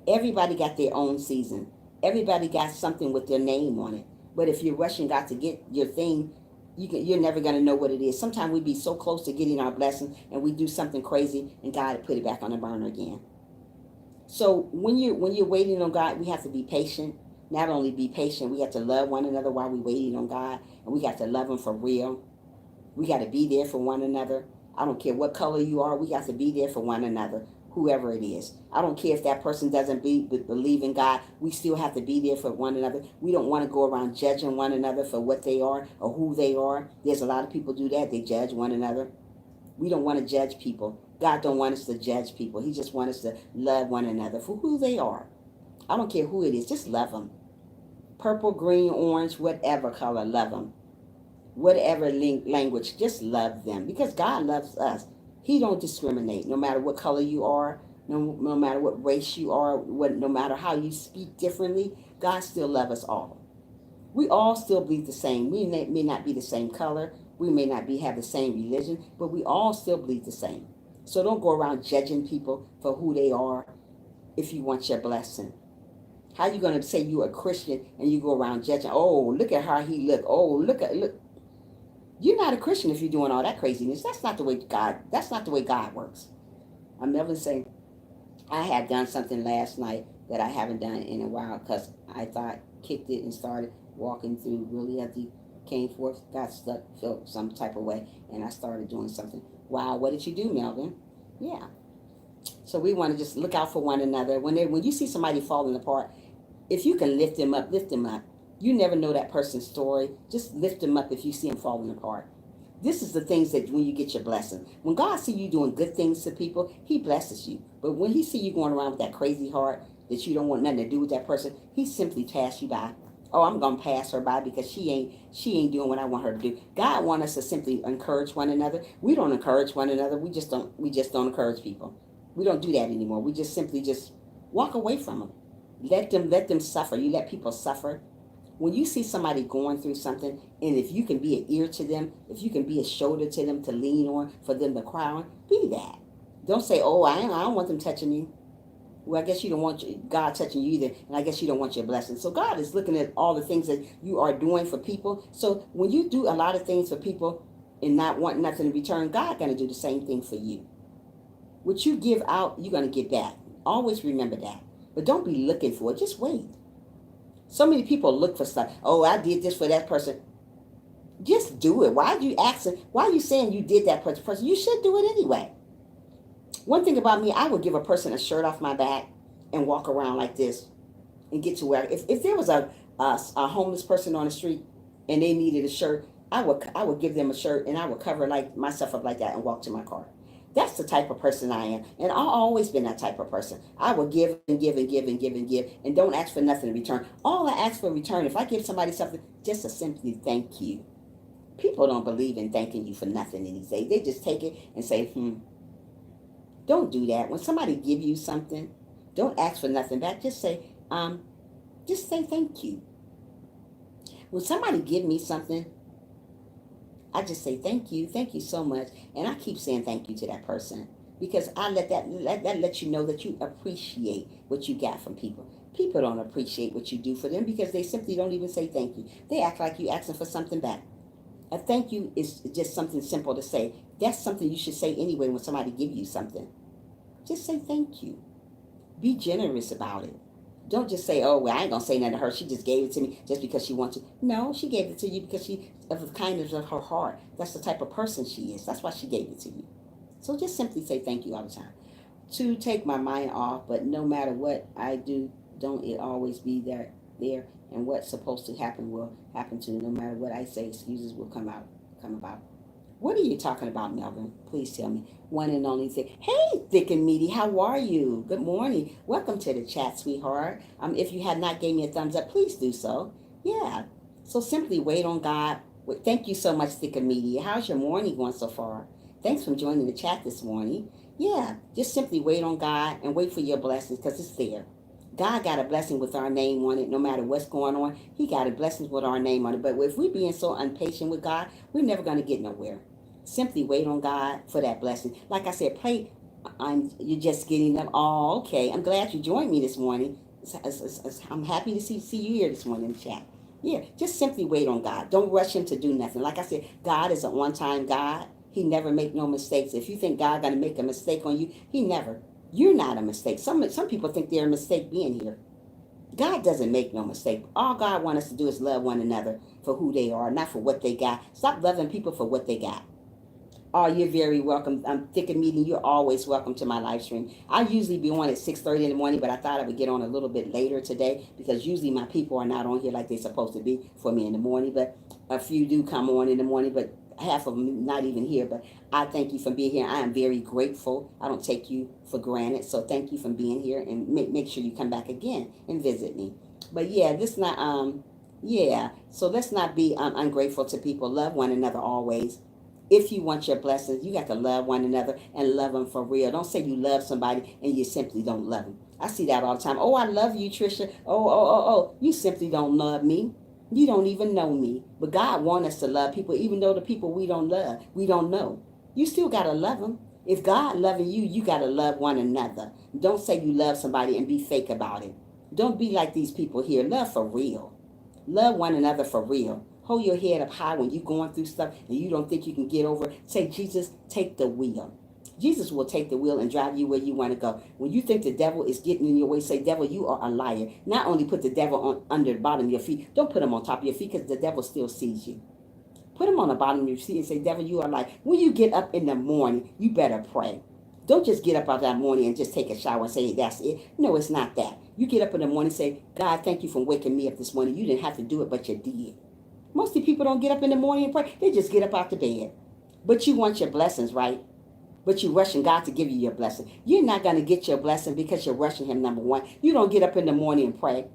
Everybody got their own season. Everybody got something with their name on it. But if you're rushing God to get your thing, you're never going to know what it is. Sometimes we be so close to getting our blessing and we do something crazy and God put it back on the burner again. So when you're waiting on God, we have to be patient. Not only be patient, we have to love one another while we're waiting on God, and we got to love Him for real. We got to be there for one another. I don't care what color you are. We got to be there for one another, whoever it is. I don't care if that person doesn't believe in God. We still have to be there for one another. We don't want to go around judging one another for what they are or who they are. There's a lot of people do that. They judge one another. We don't want to judge people. God don't want us to judge people. He just wants us to love one another for who they are. I don't care who it is. Just love them. Purple, green, orange, whatever color, love them. Whatever language, just love them because God loves us. He don't discriminate no matter what color you are, no matter what race you are, no matter how you speak differently. God still loves us all. We all still bleed the same. We may not be the same color. We may not have the same religion, but we all still bleed the same. So don't go around judging people for who they are if you want your blessing. How you going to say you're a Christian and you go around judging? Oh, look at how he look. Oh, look. You're not a Christian if you're doing all that craziness. That's not the way God. That's not the way God works. I'm never saying I had done something last night that I haven't done in a while because I thought kicked it and started walking through really healthy, came forth, got stuck, felt some type of way, and I started doing something. Wow, what did you do, Melvin? Yeah. So we want to just look out for one another. When you see somebody falling apart, if you can lift them up, lift them up. You never know that person's story. Just lift them up if you see them falling apart. This is the things that when you get your blessing. When God see you doing good things to people, He blesses you. But when He see you going around with that crazy heart that you don't want nothing to do with that person, He simply pass you by. Oh, I'm gonna pass her by because she ain't doing what I want her to do. God wants us to simply encourage one another. We don't encourage one another. We just don't encourage people. We don't do that anymore. We just simply just walk away from them. Let them suffer. You let people suffer. When you see somebody going through something, and if you can be an ear to them, if you can be a shoulder to them to lean on, for them to cry on, be that. Don't say, "Oh, I don't want them touching me." Well, I guess you don't want God touching you either, and I guess you don't want your blessing. So God is looking at all the things that you are doing for people. So when you do a lot of things for people and not want nothing in return, God gonna do the same thing for you. What you give out, you're gonna get back. Always remember that. But don't be looking for it. Just wait. So many people look for stuff. Oh, I did this for that person. Just do it. Why are you asking? Why are you saying you did that person? You should do it anyway. One thing about me, I would give a person a shirt off my back and walk around like this and get to where. If there was a homeless person on the street and they needed a shirt, I would give them a shirt and I would cover like myself up like that and walk to my car. That's the type of person I am. And I've always been that type of person. I will give and give and give and give and give and don't ask for nothing in return. All I ask for in return, if I give somebody something, just a simply thank you. People don't believe in thanking you for nothing these days. They just take it and say, Don't do that. When somebody give you something, don't ask for nothing back. Just say thank you. When somebody give me something, I just say thank you so much, and I keep saying thank you to that person because I let you know that you appreciate what you got from people. People don't appreciate what you do for them because they simply don't even say thank you. They act like you asking for something back. A thank you is just something simple to say. That's something you should say anyway when somebody give you something. Just say thank you. Be generous about it. Don't just say, "Oh, well, I ain't gonna say nothing to her. She just gave it to me just because she wants to." No, she gave it to you because she of the kindness of her heart. That's the type of person she is. That's why she gave it to you. So just simply say thank you all the time. To take my mind off, but no matter what I do, don't it always be there, and what's supposed to happen will happen to. No matter what I say, excuses will come about. What are you talking about, Melvin? Please tell me. One and only thing. Hey, Thick and Meaty, how are you? Good morning. Welcome to the chat, sweetheart. If you had not gave me a thumbs up, please do so. Yeah. So simply wait on God. Thank you so much, Thick and Meaty. How's your morning going so far? Thanks for joining the chat this morning. Yeah, just simply wait on God and wait for your blessings because it's there. God got a blessing with our name on it, no matter what's going on. He got a blessing with our name on it. But if we're being so impatient with God, we're never going to get nowhere. Simply wait on God for that blessing. Like I said, pray. You're just getting them. Oh, okay. I'm glad you joined me this morning. I'm happy to see you here this morning in the chat. Yeah, just simply wait on God. Don't rush him to do nothing. Like I said, God is an on-time God. He never make no mistakes. If you think God gonna make a mistake on you, he never. You're not a mistake. Some people think they're a mistake being here. God doesn't make no mistake. All God wants us to do is love one another for who they are, not for what they got. Stop loving people for what they got. Oh, you're very welcome. I'm Thick and Meeting. You're always welcome to my live stream. I usually be on at 6:30 in the morning, but I thought I would get on a little bit later today because usually my people are not on here like they're supposed to be for me in the morning. But a few do come on in the morning, but half of them not even here. But I thank you for being here. I am very grateful. I don't take you for granted. So thank you for being here, and make sure you come back again and visit me. But yeah, this not yeah. So let's not be ungrateful to people. Love one another always. If you want your blessings, you got to love one another and love them for real. Don't say you love somebody and you simply don't love them. I see that all the time. Oh, I love you, Trisha. Oh. You simply don't love me. You don't even know me. But God wants us to love people, even though the people we don't love, we don't know. You still got to love them. If God loving you, you got to love one another. Don't say you love somebody and be fake about it. Don't be like these people here. Love for real. Love one another for real. Hold your head up high when you're going through stuff and you don't think you can get over it. Say, Jesus, take the wheel. Jesus will take the wheel and drive you where you want to go. When you think the devil is getting in your way, say, devil, you are a liar. Not only put the devil on under the bottom of your feet, don't put him on top of your feet because the devil still sees you. Put him on the bottom of your feet and say, devil, you are a liar. When you get up in the morning, you better pray. Don't just get up out that morning and just take a shower and say, hey, that's it. No, it's not that. You get up in the morning and say, God, thank you for waking me up this morning. You didn't have to do it, but you did. Most of the people don't get up in the morning and pray. They just get up out the bed. But you want your blessings, right? But you're rushing God to give you your blessing. You're not going to get your blessing because you're rushing him, number one. You don't get up in the morning and pray.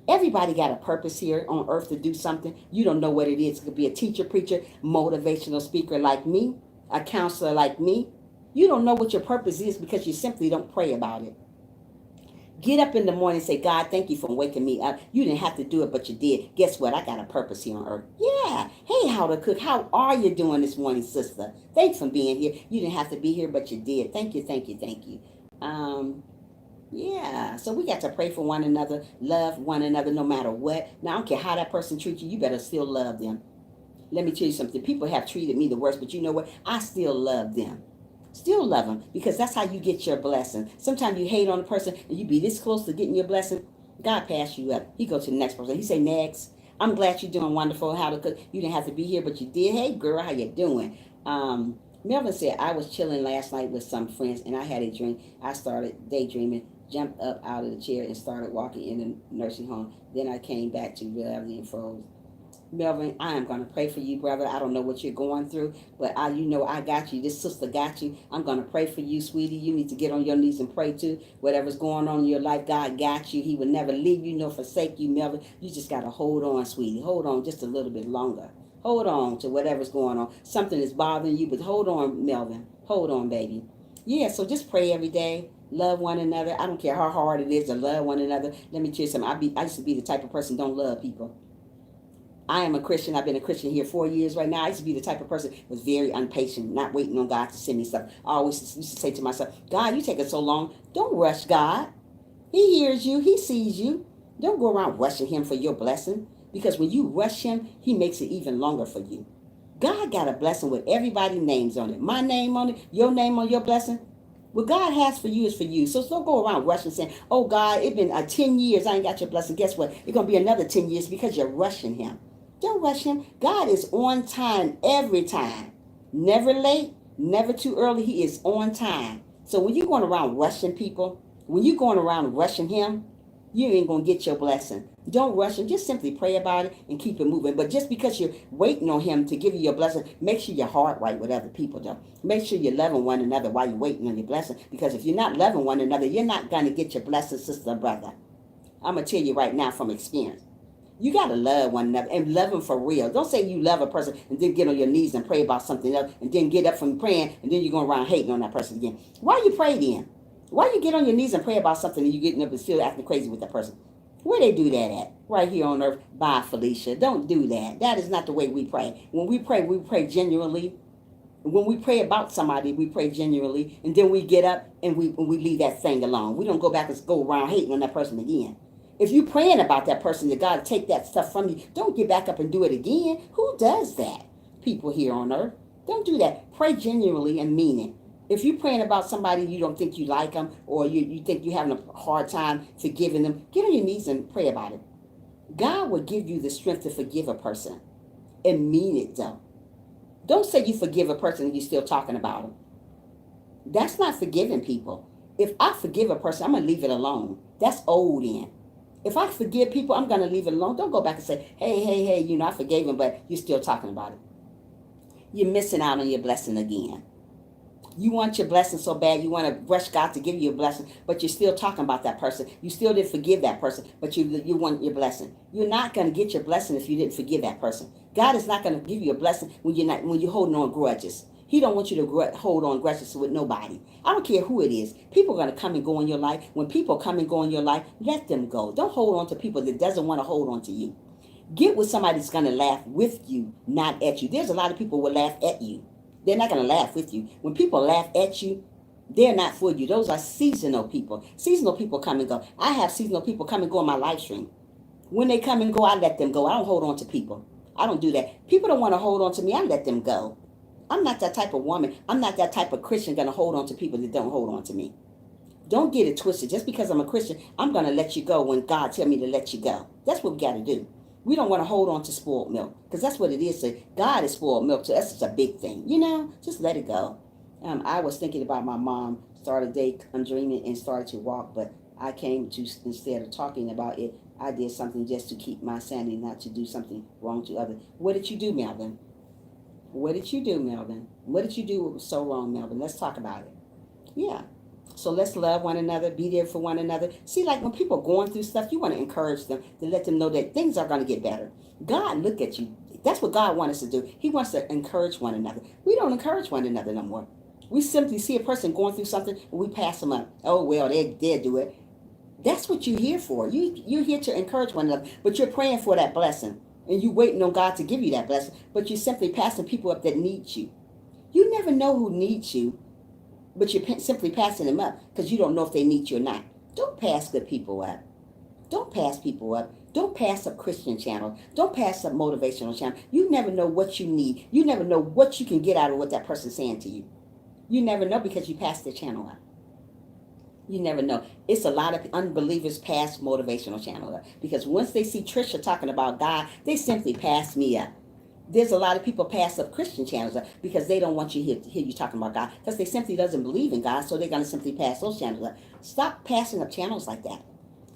Everybody got a purpose here on earth to do something. You don't know what it is. It could be a teacher, preacher, motivational speaker like me, a counselor like me. You don't know what your purpose is because you simply don't pray about it. Get up in the morning and say, God, thank you for waking me up. You didn't have to do it, but you did. Guess what? I got a purpose here on earth. Yeah. Hey, How to Cook. How are you doing this morning, sister? Thanks for being here. You didn't have to be here, but you did. Thank you. Yeah. So we got to pray for one another, love one another no matter what. Now, I don't care how that person treats you. You better still love them. Let me tell you something. People have treated me the worst, but you know what? I still love them. Still love them because that's how you get your blessing. Sometimes you hate on a person and you be this close to getting your blessing. God pass you up. He go to the next person. He say, next. I'm glad you're doing wonderful. How to cook. You didn't have to be here, but you did. Hey, girl, how you doing? Melvin said, I was chilling last night with some friends and I had a dream. I started daydreaming, jumped up out of the chair and started walking in the nursing home. Then I came back to reality and froze. Melvin, I am going to pray for you, brother. I don't know what you're going through, but I got you. This sister got you. I'm going to pray for you, sweetie. You need to get on your knees and pray too. Whatever's going on in your life, God got you. He will never leave you nor forsake you, Melvin. You just got to hold on, sweetie. Hold on just a little bit longer. Hold on to whatever's going on. Something is bothering you, but hold on, Melvin. Hold on, baby. Yeah, so just pray every day. Love one another. I don't care how hard it is to love one another. Let me tell you something. I used to be the type of person don't love people. I am a Christian. I've been a Christian here 4 years right now. I used to be the type of person who was very impatient, not waiting on God to send me stuff. I always used to say to myself, God, you take it so long. Don't rush God. He hears you. He sees you. Don't go around rushing him for your blessing because when you rush him, he makes it even longer for you. God got a blessing with everybody's names on it. My name on it, your name on your blessing. What God has for you is for you. So don't go around rushing saying, oh, God, it's been 10 years. I ain't got your blessing. Guess what? It's going to be another 10 years because you're rushing him. Don't rush him. God is on time every time. Never late, never too early. He is on time. So when you're going around rushing people, when you're going around rushing him, you ain't going to get your blessing. Don't rush him. Just simply pray about it and keep it moving. But just because you're waiting on him to give you your blessing, make sure your heart right with other people, though. Make sure you're loving one another while you're waiting on your blessing. Because if you're not loving one another, you're not going to get your blessing, sister and brother. I'm going to tell you right now from experience. You got to love one another and love them for real. Don't say you love a person and then get on your knees and pray about something else and then get up from praying and then you're going around hating on that person again. Why you pray then? Why you get on your knees and pray about something and you getting up and still acting crazy with that person? Where they do that at? Right here on earth. Bye, Felicia. Don't do that. That is not the way we pray. When we pray genuinely. When we pray about somebody, we pray genuinely. And then we get up and we leave that thing alone. We don't go back and go around hating on that person again. If you're praying about that person, that God take that stuff from you, don't get back up and do it again. Who does that? People here on earth. Don't do that. Pray genuinely and mean it. If you're praying about somebody you don't think you like them, or you think you're having a hard time forgiving them, get on your knees and pray about it. God will give you the strength to forgive a person and mean it though. Don't say you forgive a person and you're still talking about them. That's not forgiving people. If I forgive a person, I'm going to leave it alone. That's old in. If I forgive people, I'm going to leave it alone. Don't go back and say, hey, I forgave him, but you're still talking about it. You're missing out on your blessing again. You want your blessing so bad, you want to rush God to give you a blessing, but you're still talking about that person. You still didn't forgive that person, but you want your blessing. You're not going to get your blessing if you didn't forgive that person. God is not going to give you a blessing when you're holding on grudges. He don't want you to hold on grudges with nobody. I don't care who it is. People are going to come and go in your life. When people come and go in your life, let them go. Don't hold on to people that doesn't want to hold on to you. Get with somebody that's going to laugh with you, not at you. There's a lot of people who will laugh at you. They're not going to laugh with you. When people laugh at you, they're not for you. Those are seasonal people. Seasonal people come and go. I have seasonal people come and go on my live stream. When they come and go, I let them go. I don't hold on to people. I don't do that. People don't want to hold on to me. I let them go. I'm not that type of woman. I'm not that type of Christian going to hold on to people that don't hold on to me. Don't get it twisted. Just because I'm a Christian, I'm going to let you go when God tell me to let you go. That's what we got to do. We don't want to hold on to spoiled milk, because that's what it is. So God is spoiled milk. So that's just a big thing. Just let it go. I was thinking about my mom. Started day dreaming and started to walk, but I came to, instead of talking about it, I did something just to keep my sanity, not to do something wrong to others. What did you do, Melvin? What did you do, Melvin? What did you do what was so wrong, Melvin? Let's talk about it. Yeah. So let's love one another, be there for one another. See, like when people are going through stuff, you want to encourage them, to let them know that things are going to get better. God look at you. That's what God wants us to do. He wants to encourage one another. We don't encourage one another no more. We simply see a person going through something and we pass them up. Oh, well, they'll do it. That's what you're here for. You're here to encourage one another, but you're praying for that blessing. And you're waiting on God to give you that blessing, but you're simply passing people up that need you. You never know who needs you, but you're simply passing them up because you don't know if they need you or not. Don't pass good people up. Don't pass people up. Don't pass up Christian channels. Don't pass up motivational channels. You never know what you need. You never know what you can get out of what that person's saying to you. You never know because you passed their channel up. You never know. It's a lot of unbelievers pass motivational channel up because once they see Trisha talking about God, they simply pass me up. There's a lot of people pass up Christian channels up because they don't want you to hear you talking about God, because they simply doesn't believe in God, so they're going to simply pass those channels up. Stop passing up channels like that.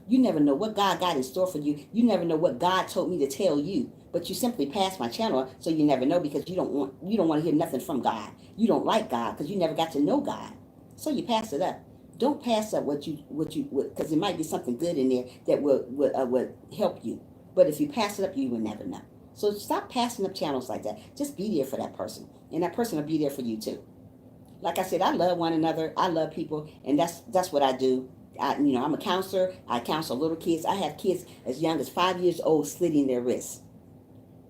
You never know what God got in store for you. You never know what God told me to tell you, but you simply pass my channel up, so you never know because you don't want to hear nothing from God. You don't like God because you never got to know God, so you pass it up. Don't pass up what you because there might be something good in there that would help you. But if you pass it up, you will never know. So stop passing up channels like that. Just be there for that person, and that person will be there for you too. Like I said, I love one another. I love people, and that's what I do. I'm a counselor. I counsel little kids. I have kids as young as 5 years old slitting their wrists,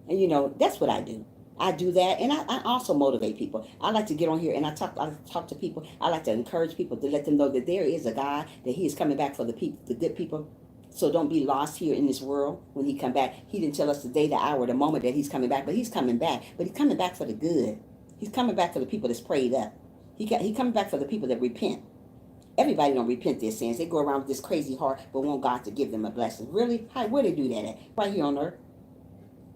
and that's what I do. I do that, and I also motivate people. I like to get on here and I talk to people. I like to encourage people to let them know that there is a God, that He is coming back for the people, the good people. So don't be lost here in this world when He come back. He didn't tell us the day, the hour, the moment that He's coming back, but He's coming back. But He's coming back for the good. He's coming back for the people that's prayed up. He coming back for the people that repent. Everybody don't repent their sins. They go around with this crazy heart, but want God to give them a blessing. Really? Where they do that at? Right here on earth.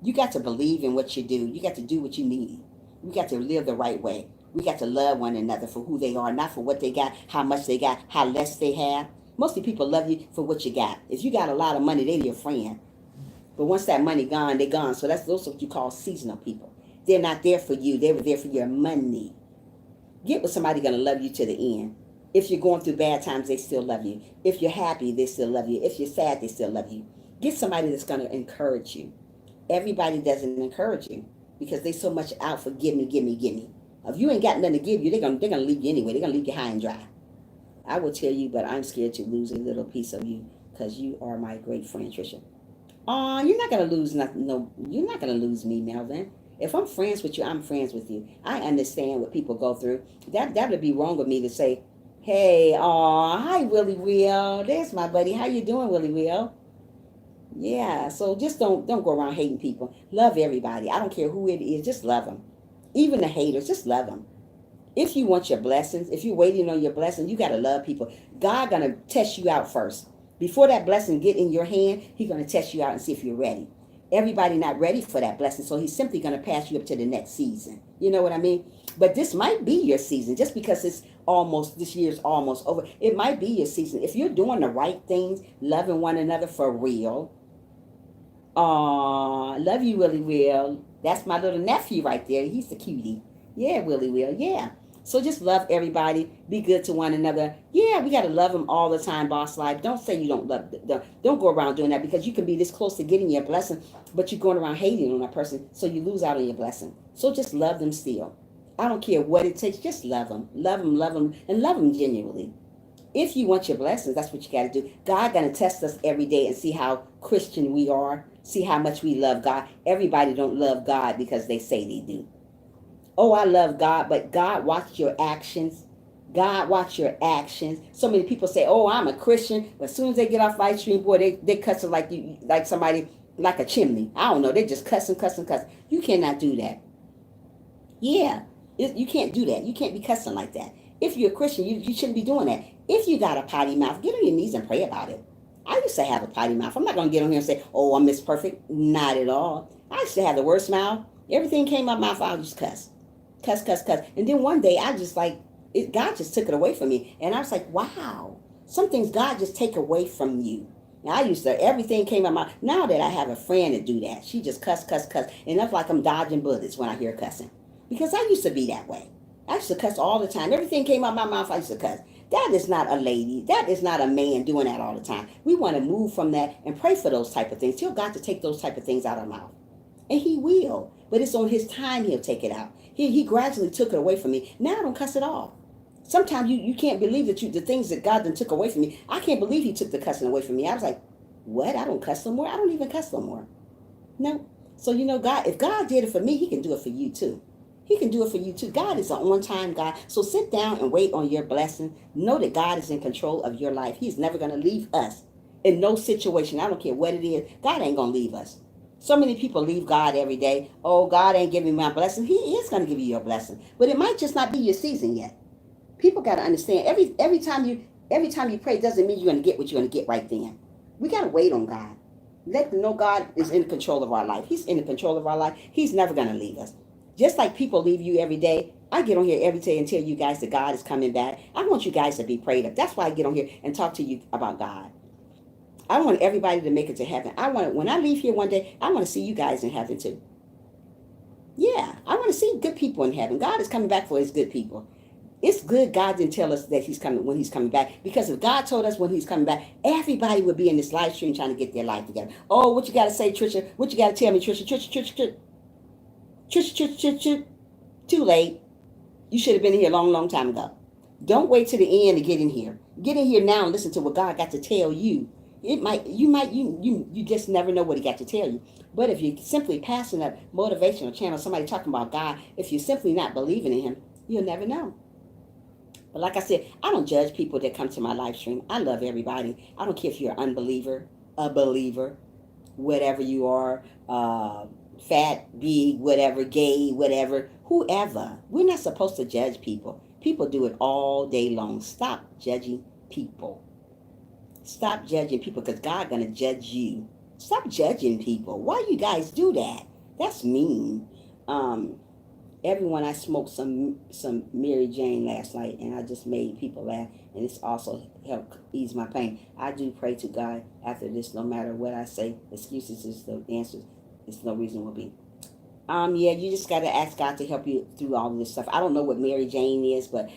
You got to believe in what you do. You got to do what you need. We got to live the right way. We got to love one another for who they are, not for what they got, how much they got, how less they have. Mostly people love you for what you got. If you got a lot of money, they're your friend. But once that money gone, they're gone. So those are what you call seasonal people. They're not there for you. They were there for your money. Get with somebody going to love you to the end. If you're going through bad times, they still love you. If you're happy, they still love you. If you're sad, they still love you. Get somebody that's going to encourage you. Everybody doesn't encourage you because they so much out for give me. If you ain't got nothing to give you, they're gonna leave you anyway. They're gonna leave you high and dry. I will tell you, but I'm scared to lose a little piece of you because you are my great friend, Trisha. Oh, you're not gonna lose nothing. No, you're not gonna lose me, Melvin. If I'm friends with you, I'm friends with you. I understand what people go through. That would be wrong of me to say, hey, hi, Willie Will. There's my buddy. How you doing, Willie Will? Yeah, so just don't go around hating people. Love everybody. I don't care who it is. Just love them. Even the haters, just love them. If you want your blessings, if you're waiting on your blessing, you gotta love people. God gonna test you out first. Before that blessing get in your hand, He gonna test you out and see if you're ready. Everybody not ready for that blessing, so He's simply gonna pass you up to the next season. You know what I mean? But this might be your season, just because it's almost this year's almost over. It might be your season if you're doing the right things, loving one another for real. Aw, love you, Willie Will. That's my little nephew right there. He's the cutie. Yeah, Willie Will. Yeah. So just love everybody. Be good to one another. Yeah, we got to love them all the time, boss life. Don't say you don't love them. Don't go around doing that, because you can be this close to getting your blessing, but you're going around hating on that person, so you lose out on your blessing. So just love them still. I don't care what it takes. Just love them. Love them, and love them genuinely. If you want your blessings, that's what you got to do. God gonna test us every day and see how Christian we are, see how much we love God. Everybody don't love God because they say they do. Oh, I love God, but God watch your actions. God watch your actions. So many people say, "Oh, I'm a Christian," but as soon as they get off live stream, boy, they cussing like you, like somebody, like a chimney. I don't know. They just cussing, cussing, cussing. You cannot do that. Yeah, you can't do that. You can't be cussing like that. If you're a Christian, you shouldn't be doing that. If you got a potty mouth, get on your knees and pray about it. I used to have a potty mouth. I'm not going to get on here and say, oh, I'm Miss Perfect. Not at all. I used to have the worst mouth. Everything came out my mouth, I would just cuss. Cuss, cuss, cuss. And then one day, I just like, God just took it away from me. And I was like, wow, some things God just take away from you. Now, I used to, everything came out my mouth. Now that I have a friend to do that, she just cuss, cuss, cuss. And that's like I'm dodging bullets when I hear cussing. Because I used to be that way. I used to cuss all the time. Everything came out my mouth, I used to cuss. That is not a lady. That is not a man doing that all the time. We want to move from that and pray for those type of things. Tell God to take those type of things out of our mouth. And He will. But it's on His time He'll take it out. He gradually took it away from me. Now I don't cuss at all. Sometimes you can't believe that the things that God then took away from me. I can't believe He took the cussing away from me. I was like, what? I don't cuss no more? I don't even cuss no more. No. So God, if God did it for me, He can do it for you too. He can do it for you too. God is an on-time God. So sit down and wait on your blessing. Know that God is in control of your life. He's never going to leave us in no situation. I don't care what it is. God ain't going to leave us. So many people leave God every day. Oh, God ain't giving me my blessing. He is going to give you your blessing. But it might just not be your season yet. People got to understand every time you pray doesn't mean you're going to get what you're going to get right then. We got to wait on God. Let them know God is in control of our life. He's in control of our life. He's never going to leave us. Just like people leave you every day, I get on here every day and tell you guys that God is coming back. I want you guys to be prayed up. That's why I get on here and talk to you about God. I want everybody to make it to heaven. When I leave here one day, I want to see you guys in heaven too. Yeah, I want to see good people in heaven. God is coming back for His good people. It's good God didn't tell us that He's coming when He's coming back. Because if God told us when He's coming back, everybody would be in this live stream trying to get their life together. Oh, what you got to say, Trisha? What you got to tell me, Trisha? Trisha. Too late. You should have been here a long, long time ago. Don't wait to the end to get in here. Get in here now and listen to what God got to tell you. You just never know what He got to tell you. But if you're simply passing a motivational channel, somebody talking about God, if you're simply not believing in Him, you'll never know. But like I said, I don't judge people that come to my live stream. I love everybody. I don't care if you're an unbeliever, a believer, whatever you are, fat, big, whatever, gay, whatever, whoever. We're not supposed to judge people. People do it all day long. Stop judging people. Stop judging people, because God's going to judge you. Stop judging people. Why you guys do that? That's mean. Everyone, I smoked some Mary Jane last night, and I just made people laugh, and it's also helped ease my pain. I do pray to God after this, no matter what I say. Excuses is the answer. It's no reason will be. Yeah, you just got to ask God to help you through all of this stuff. I don't know what Mary Jane is, but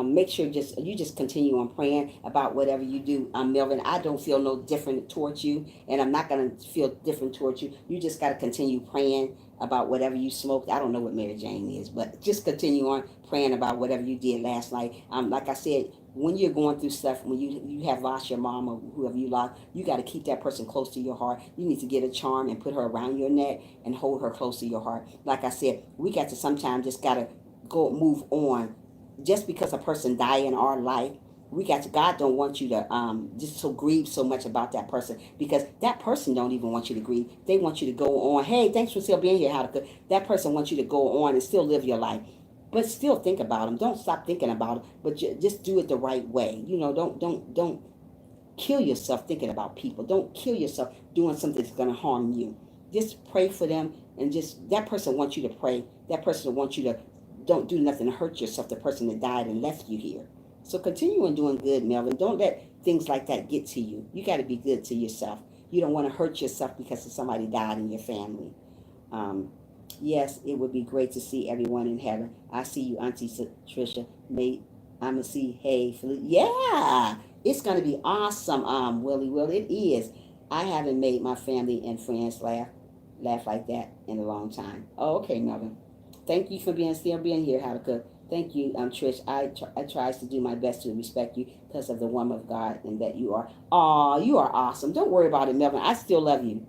make sure you just continue on praying about whatever you do. Melvin, I don't feel no different towards you, and I'm not going to feel different towards you. You just got to continue praying about whatever you smoked. I don't know what Mary Jane is, but just continue on praying about whatever you did last night. Like I said, when you're going through stuff, when you have lost your mom or whoever you lost, you got to keep that person close to your heart. You need to get a charm and put her around your neck and hold her close to your heart. Like I said, we got to sometimes just got to go move on. Just because a person die in our life God don't want you to just so grieve so much about that person, because that person don't even want you to grieve. They want you to go on. Hey, thanks for still being here, Hanukkah. That person wants you to go on and still live your life, but still think about them. Don't stop thinking about them, but just do it the right way. Don't kill yourself thinking about people. Don't kill yourself doing something that's going to harm you. Just pray for them, and just that person wants you to pray. That person wants you to don't do nothing to hurt yourself. The person that died and left you here. So continue on doing good, Melvin. Don't let things like that get to you. You got to be good to yourself. You don't want to hurt yourself because somebody died in your family. Yes, it would be great to see everyone in heaven. I see you, Auntie Tricia. I'm gonna see. Hey, yeah, it's gonna be awesome. Willie, it is. I haven't made my family and friends laugh like that in a long time. Oh, okay, Melvin. Thank you for still being here, Habakkuk. Thank you, Trish. I tries to do my best to respect you because of the woman of God and that you are. Oh, you are awesome. Don't worry about it, Melvin. I still love you.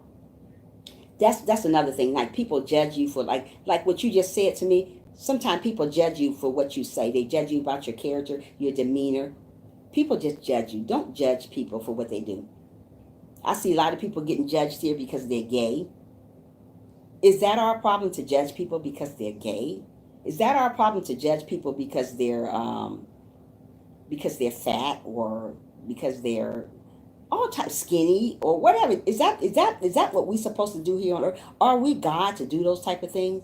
That's another thing. Like, people judge you for like what you just said to me. Sometimes people judge you for what you say. They judge you about your character, your demeanor. People just judge you. Don't judge people for what they do. I see a lot of people getting judged here because they're gay. Is that our problem, to judge people because they're gay? Is that our problem, to judge people because they're fat, or because they're all types skinny, or whatever? Is that what we're supposed to do here on earth? Are we God to do those type of things?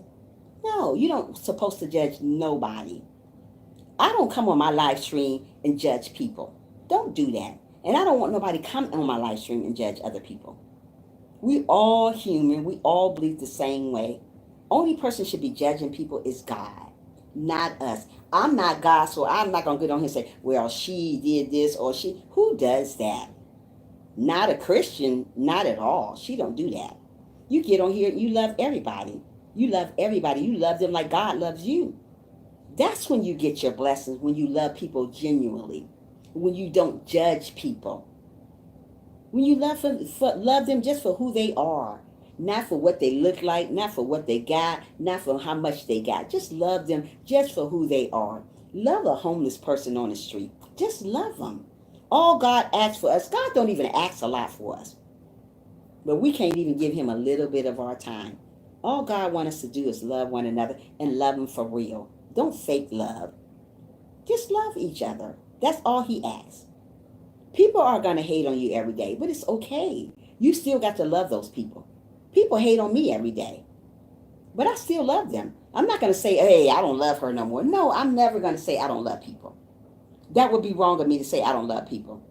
No, you don't supposed to judge nobody. I don't come on my live stream and judge people. Don't do that. And I don't want nobody come on my live stream and judge other people. We all human. We all believe the same way. Only person should be judging people is God, not us. I'm not God, so I'm not going to get on here and say, well, she did this, or she. Who does that? Not a Christian, not at all. She don't do that. You get on here and you love everybody. You love everybody. You love them like God loves you. That's when you get your blessings, when you love people genuinely, when you don't judge people, when you love them just for who they are, not for what they look like, not for what they got, not for how much they got. Just love them just for who they are. Love a homeless person on the street. Just love them. All God asks for us, God don't even ask a lot for us, but we can't even give him a little bit of our time. All God wants us to do is love one another, and love him for real. Don't fake love. Just love each other. That's all he asks. People are going to hate on you every day, but it's okay. You still got to love those people. People hate on me every day, but I still love them. I'm not going to say, hey, I don't love her no more. No, I'm never going to say I don't love people. That would be wrong of me to say I don't love people.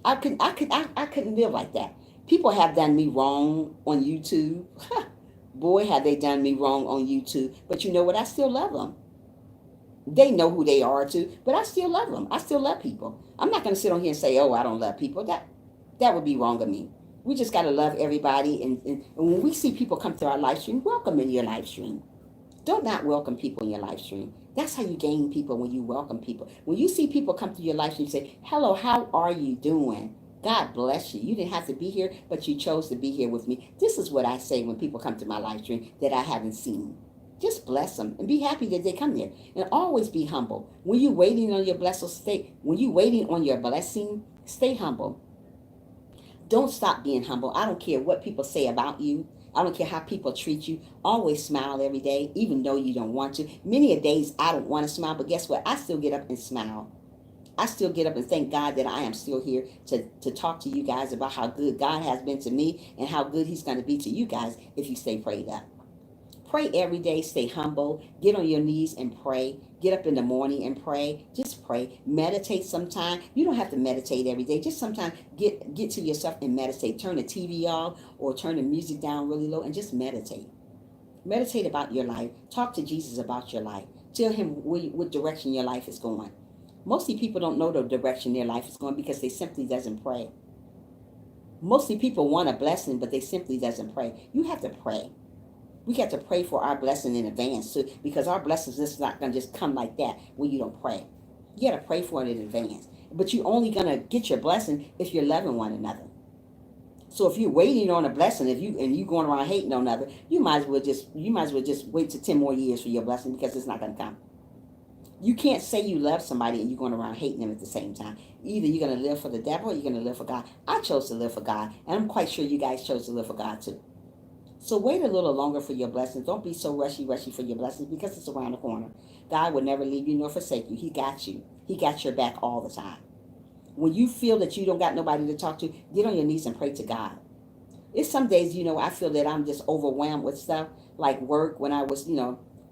I couldn't live like that. People have done me wrong on YouTube. Boy, have they done me wrong on YouTube. But you know what? I still love them. They know who they are too, but I still love them. I still love people. I'm not going to sit on here and say, oh, I don't love people. That would be wrong of me. We just got to love everybody. And when we see people come to our live stream, welcome in your live stream. Don't not welcome people in your live stream. That's how you gain people, when you welcome people. When you see people come to your live stream, say, hello, how are you doing? God bless you. You didn't have to be here, but you chose to be here with me. This is what I say when people come to my live stream that I haven't seen. Just bless them and be happy that they come there. And always be humble. When you're waiting on your blessing, stay humble. Don't stop being humble. I don't care what people say about you. I don't care how people treat you. Always smile every day, even though you don't want to. Many a days I don't want to smile, but guess what? I still get up and smile. I still get up and thank God that I am still here to talk to you guys about how good God has been to me and how good he's going to be to you guys if you stay prayed up. Pray every day. Stay humble. Get on your knees and pray. Get up in the morning and pray. Just pray. Meditate sometime. You don't have to meditate every day. Just sometimes get to yourself and meditate. Turn the TV off or turn the music down really low and just meditate. Meditate about your life. Talk to Jesus about your life. Tell him what direction your life is going. Mostly people don't know the direction their life is going because they simply doesn't pray. Mostly people want a blessing, but they simply doesn't pray. You have to pray. We got to pray for our blessing in advance too, because our blessings is not going to just come like that when you don't pray. You got to pray for it in advance. But you're only going to get your blessing if you're loving one another. So if you're waiting on a blessing, if you going around hating on another, you might as well just wait till 10 more years for your blessing, because it's not going to come. You can't say you love somebody and you're going around hating them at the same time. Either you're going to live for the devil or you're going to live for God. I chose to live for God, and I'm quite sure you guys chose to live for God too. So wait a little longer for your blessings. Don't be so rushy for your blessings because it's around the corner. God will never leave you nor forsake you. He got you. He got your back all the time. When you feel that you don't got nobody to talk to, get on your knees and pray to God. It's some days, I feel that I'm just overwhelmed with stuff, like work. When I was,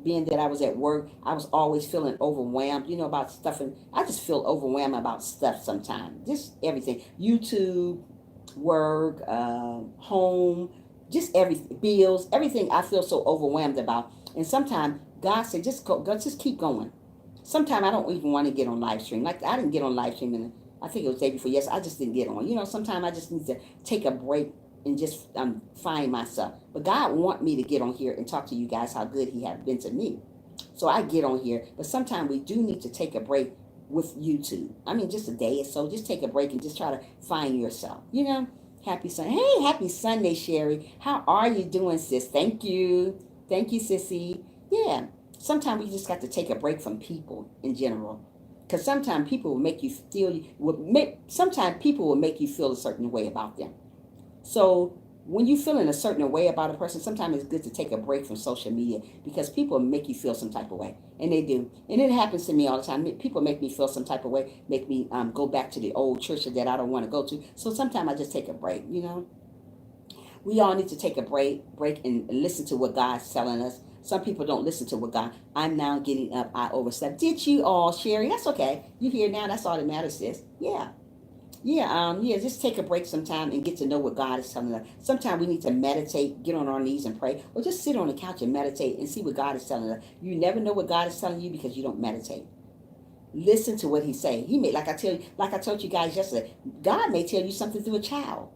being that I was at work, I was always feeling overwhelmed, about stuff. And I just feel overwhelmed about stuff sometimes. Just everything. YouTube, work, home, just everything, bills, everything I feel so overwhelmed about. And sometimes God said, just keep going. Sometimes I don't even want to get on live stream. Like I didn't get on live stream, and I think it was the day before. Yes, I just didn't get on. Sometimes I just need to take a break and just find myself. But God want me to get on here and talk to you guys how good He has been to me. So I get on here. But sometimes we do need to take a break with YouTube. I mean, just a day or so. Just take a break and just try to find yourself. Happy Sunday. Hey, happy Sunday, Sherry. How are you doing, sis? Thank you. Thank you, sissy. Yeah. Sometimes we just got to take a break from people in general. Because sometimes people will make you feel, sometimes people will make you feel a certain way about them. So when you feel in a certain way about a person, sometimes it's good to take a break from social media because people make you feel some type of way. And they do. And it happens to me all the time. People make me feel some type of way, make me go back to the old church that I don't want to go to. So sometimes I just take a break, We all need to take a break and listen to what God's telling us. Some people don't listen to what God. I'm now getting up. I overslept. Did you all, Sherry? That's okay. You here now. That's all that matters, sis. Yeah. Yeah, just take a break sometime and get to know what God is telling us. Sometimes we need to meditate, get on our knees and pray, or just sit on the couch and meditate and see what God is telling us. You never know what God is telling you because you don't meditate. Listen to what He's saying. He may, like I told you guys yesterday, God may tell you something through a child.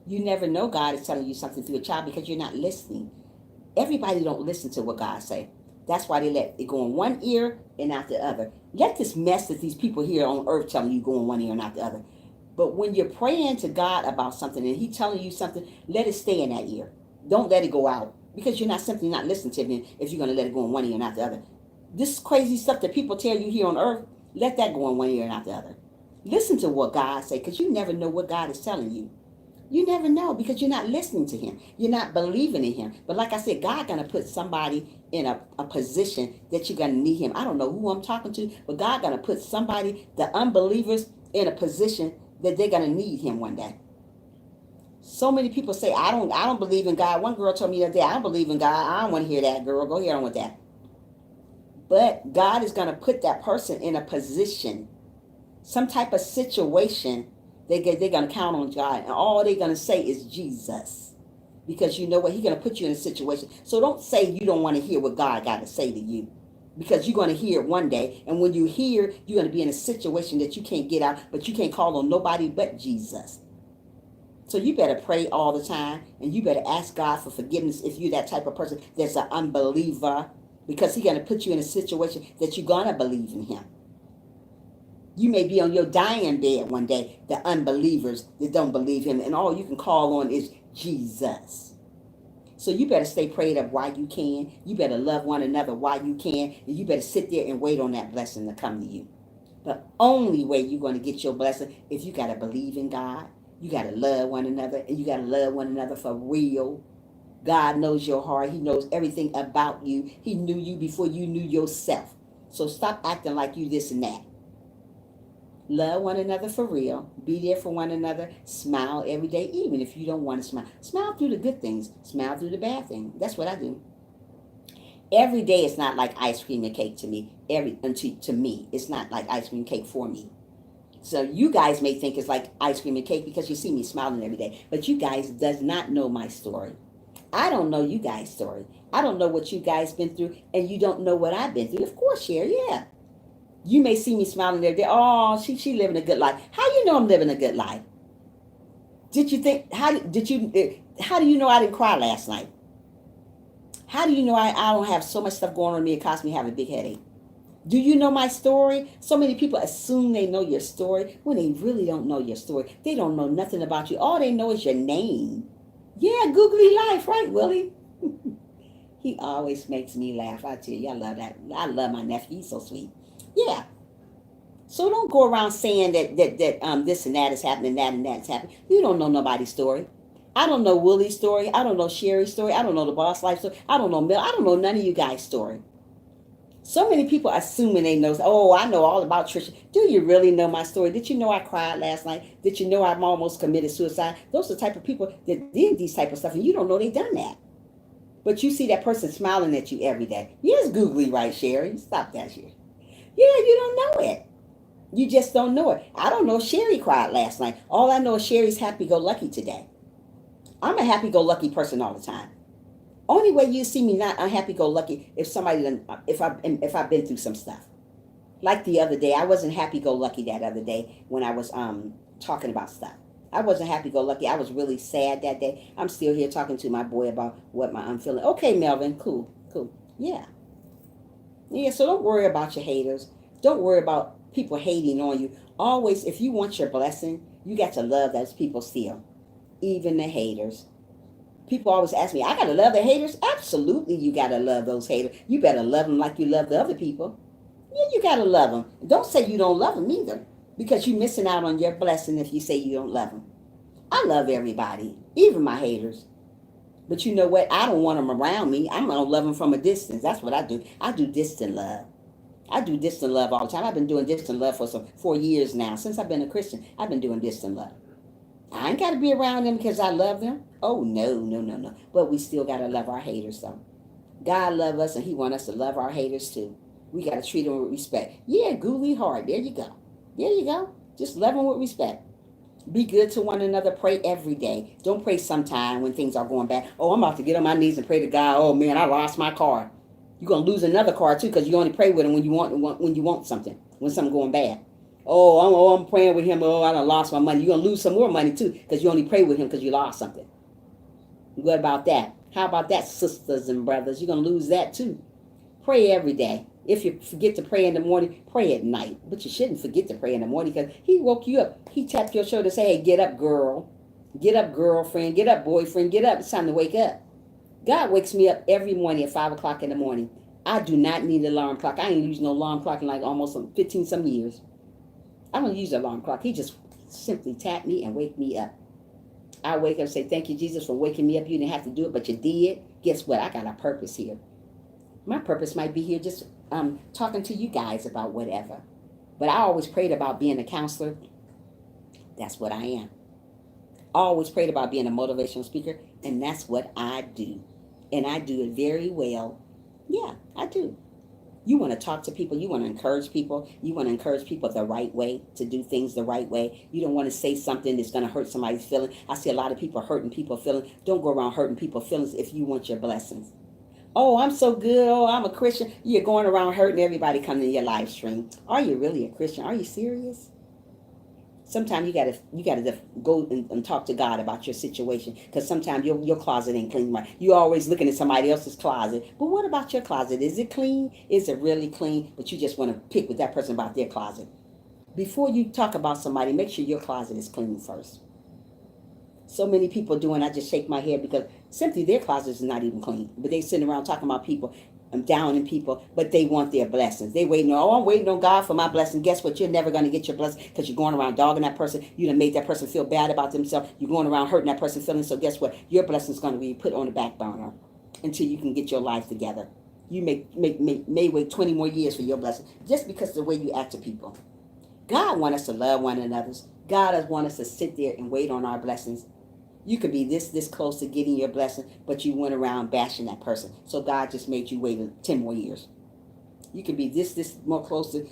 You never know God is telling you something through a child because you're not listening. Everybody don't listen to what God say. That's why they let it go in one ear and out the other. Let this mess that these people here on earth telling you go in one ear and out the other. But when you're praying to God about something and He telling you something, let it stay in that ear. Don't let it go out because you're simply not listening to Him if you're going to let it go in one ear and out the other. This crazy stuff that people tell you here on earth, let that go in one ear and out the other. Listen to what God say because you never know what God is telling you. You never know because you're not listening to Him. You're not believing in Him. But like I said, God going to put somebody in a position that you're going to need Him. I don't know who I'm talking to, but God going to put somebody, the unbelievers, in a position that they're going to need Him one day. So many people say, I don't believe in God. One girl told me the other day, I don't believe in God. I don't want to hear that, girl. Go ahead on with that. But God is going to put that person in a position, some type of situation. They're going to count on God. And all they're going to say is Jesus. Because you know what? He's going to put you in a situation. So don't say you don't want to hear what God got to say to you. Because you're going to hear it one day. And when you hear, you're going to be in a situation that you can't get out. But you can't call on nobody but Jesus. So you better pray all the time. And you better ask God for forgiveness if you're that type of person that's an unbeliever. Because He's going to put you in a situation that you're going to believe in Him. You may be on your dying bed one day, the unbelievers that don't believe Him, and all you can call on is Jesus. So you better stay prayed up while you can. You better love one another while you can, and you better sit there and wait on that blessing to come to you. The only way you're going to get your blessing is you got to believe in God. You got to love one another, and you got to love one another for real. God knows your heart. He knows everything about you. He knew you before you knew yourself. So stop acting like you this and that. Love one another for real. Be there for one another. Smile every day, even if you don't want to smile. Smile through the good things. Smile through the bad things. That's what I do. Every day is not like ice cream and cake to me. To me, it's not like ice cream and cake for me. So you guys may think it's like ice cream and cake because you see me smiling every day. But you guys does not know my story. I don't know you guys' story. I don't know what you guys been through, and you don't know what I've been through. Of course, Sherry, yeah. You may see me smiling every day. Oh, she living a good life. How you know I'm living a good life? Did you think, how do you know I didn't cry last night? How do you know I don't have so much stuff going on in me it caused me to have a big headache? Do you know my story? So many people assume they know your story when they really don't know your story. They don't know nothing about you. All they know is your name. Yeah, googly life, right, Willie? He always makes me laugh. I tell you, I love that. I love my nephew. He's so sweet. Yeah. So don't go around saying that this and that is happening, that and that's happening. You don't know nobody's story. I don't know Willie's story. I don't know Sherry's story. I don't know the Boss Life story. I don't know Mel. I don't know none of you guys' story. So many people assuming they know. Oh, I know all about Trisha. Do you really know my story? Did you know I cried last night? Did you know I'm almost committed suicide? Those are the type of people that did these type of stuff, and you don't know they done that. But you see that person smiling at you every day. Yes, googly right, Sherry. Stop that, Sherry. Yeah, you don't know it. You just don't know it. I don't know if Sherry cried last night. All I know is Sherry's happy-go-lucky today. I'm a happy-go-lucky person all the time. Only way you see me not unhappy-go-lucky if I've been through some stuff. Like the other day, I wasn't happy-go-lucky that other day when I was talking about stuff. I wasn't happy-go-lucky. I was really sad that day. I'm still here talking to my boy about what I'm feeling. Okay, Melvin, cool. Yeah. Yeah, so don't worry about your haters. Don't worry about people hating on you. Always, if you want your blessing, you got to love those people still, even the haters. People always ask me, I got to love the haters? Absolutely, you got to love those haters. You better love them like you love the other people. Yeah, you got to love them. Don't say you don't love them either, because you're missing out on your blessing if you say you don't love them. I love everybody, even my haters. But you know what? I don't want them around me. I'm going to love them from a distance. That's what I do. I do distant love. I do distant love all the time. I've been doing distant love for 4 years now. Since I've been a Christian, I've been doing distant love. I ain't got to be around them because I love them. Oh, no. But we still got to love our haters, though. God love us, and he want us to love our haters, too. We got to treat them with respect. Yeah, Gooley Hart. There you go. Just love them with respect. Be good to one another. Pray every day. Don't pray sometime when things are going bad. Oh, I'm about to get on my knees and pray to God. Oh, man, I lost my car. You're going to lose another car, too, because you only pray with him when you want something, when something going bad. I'm praying with him. Oh, I done lost my money. You're going to lose some more money, too, because you only pray with him because you lost something. What about that? How about that, sisters and brothers? You're going to lose that, too. Pray every day. If you forget to pray in the morning, pray at night. But you shouldn't forget to pray in the morning because he woke you up. He tapped your shoulder and said, hey, get up, girl. Get up, girlfriend. Get up, boyfriend. Get up. It's time to wake up. God wakes me up every morning at 5 o'clock in the morning. I do not need an alarm clock. I ain't used no alarm clock in like almost 15 some years. I don't use an alarm clock. He just simply tap me and wake me up. I wake up and say, thank you, Jesus, for waking me up. You didn't have to do it, but you did. Guess what? I got a purpose here. My purpose might be here just talking to you guys about whatever. But I always prayed about being a counselor. That's what I am. I always prayed about being a motivational speaker, and that's what I do. And I do it very well. Yeah, I do. You want to talk to people. You want to encourage people. You want to encourage people the right way, to do things the right way. You don't want to say something that's going to hurt somebody's feelings. I see a lot of people hurting people's feelings. Don't go around hurting people's feelings if you want your blessings. Oh, I'm so good. Oh, I'm a Christian. You're going around hurting everybody coming to your live stream. Are you really a Christian? Are you serious? Sometimes you gotta go and talk to God about your situation, because sometimes your closet ain't clean right. You're always looking at somebody else's closet. But what about your closet? Is it clean? Is it really clean? But you just want to pick with that person about their closet. Before you talk about somebody, make sure your closet is clean first. So many people doing, I just shake my head because simply their closet is not even clean. But they sitting around talking about people, downing people, but they want their blessings. They waiting on, I'm waiting on God for my blessing. Guess what? You're never going to get your blessing because you're going around dogging that person. You done made that person feel bad about themselves. You're going around hurting that person's feelings. So guess what? Your blessing is going to be put on the back burner until you can get your life together. You may wait 20 more years for your blessing just because of the way you act to people. God wants us to love one another. God does want us to sit there and wait on our blessings. You could be this close to getting your blessing, but you went around bashing that person. So God just made you wait 10 more years. You could be this more close to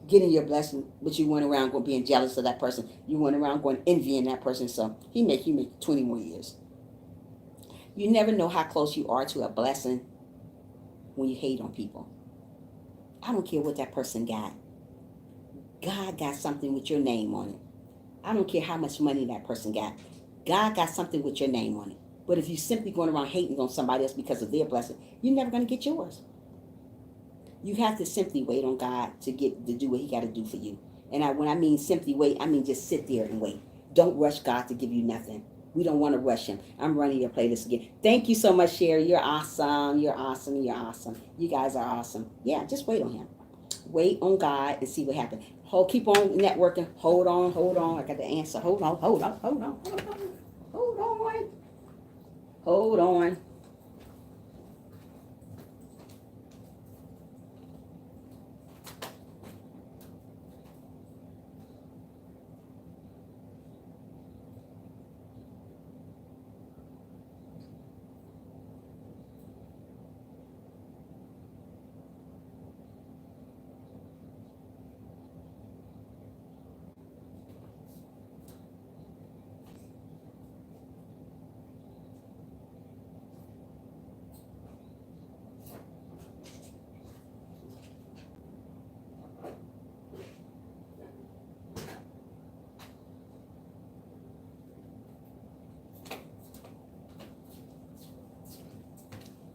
getting your blessing, but you went around going being jealous of that person. You went around going envying that person. So he make you make 20 more years. You never know how close you are to a blessing when you hate on people. I don't care what that person got. God got something with your name on it. I don't care how much money that person got. God got something with your name on it. But if you're simply going around hating on somebody else because of their blessing, you're never going to get yours. You have to simply wait on God to do what he got to do for you. And when I mean simply wait, I mean just sit there and wait. Don't rush God to give you nothing. We don't want to rush him. I'm running your playlist again. Thank you so much, Sherry. You're awesome. You're awesome. You're awesome. You guys are awesome. Yeah, just wait on him. Wait on God and see what happens. Keep on networking. Hold on, hold on. I got the answer. Hold on, hold on, hold on, hold on, hold on, hold on.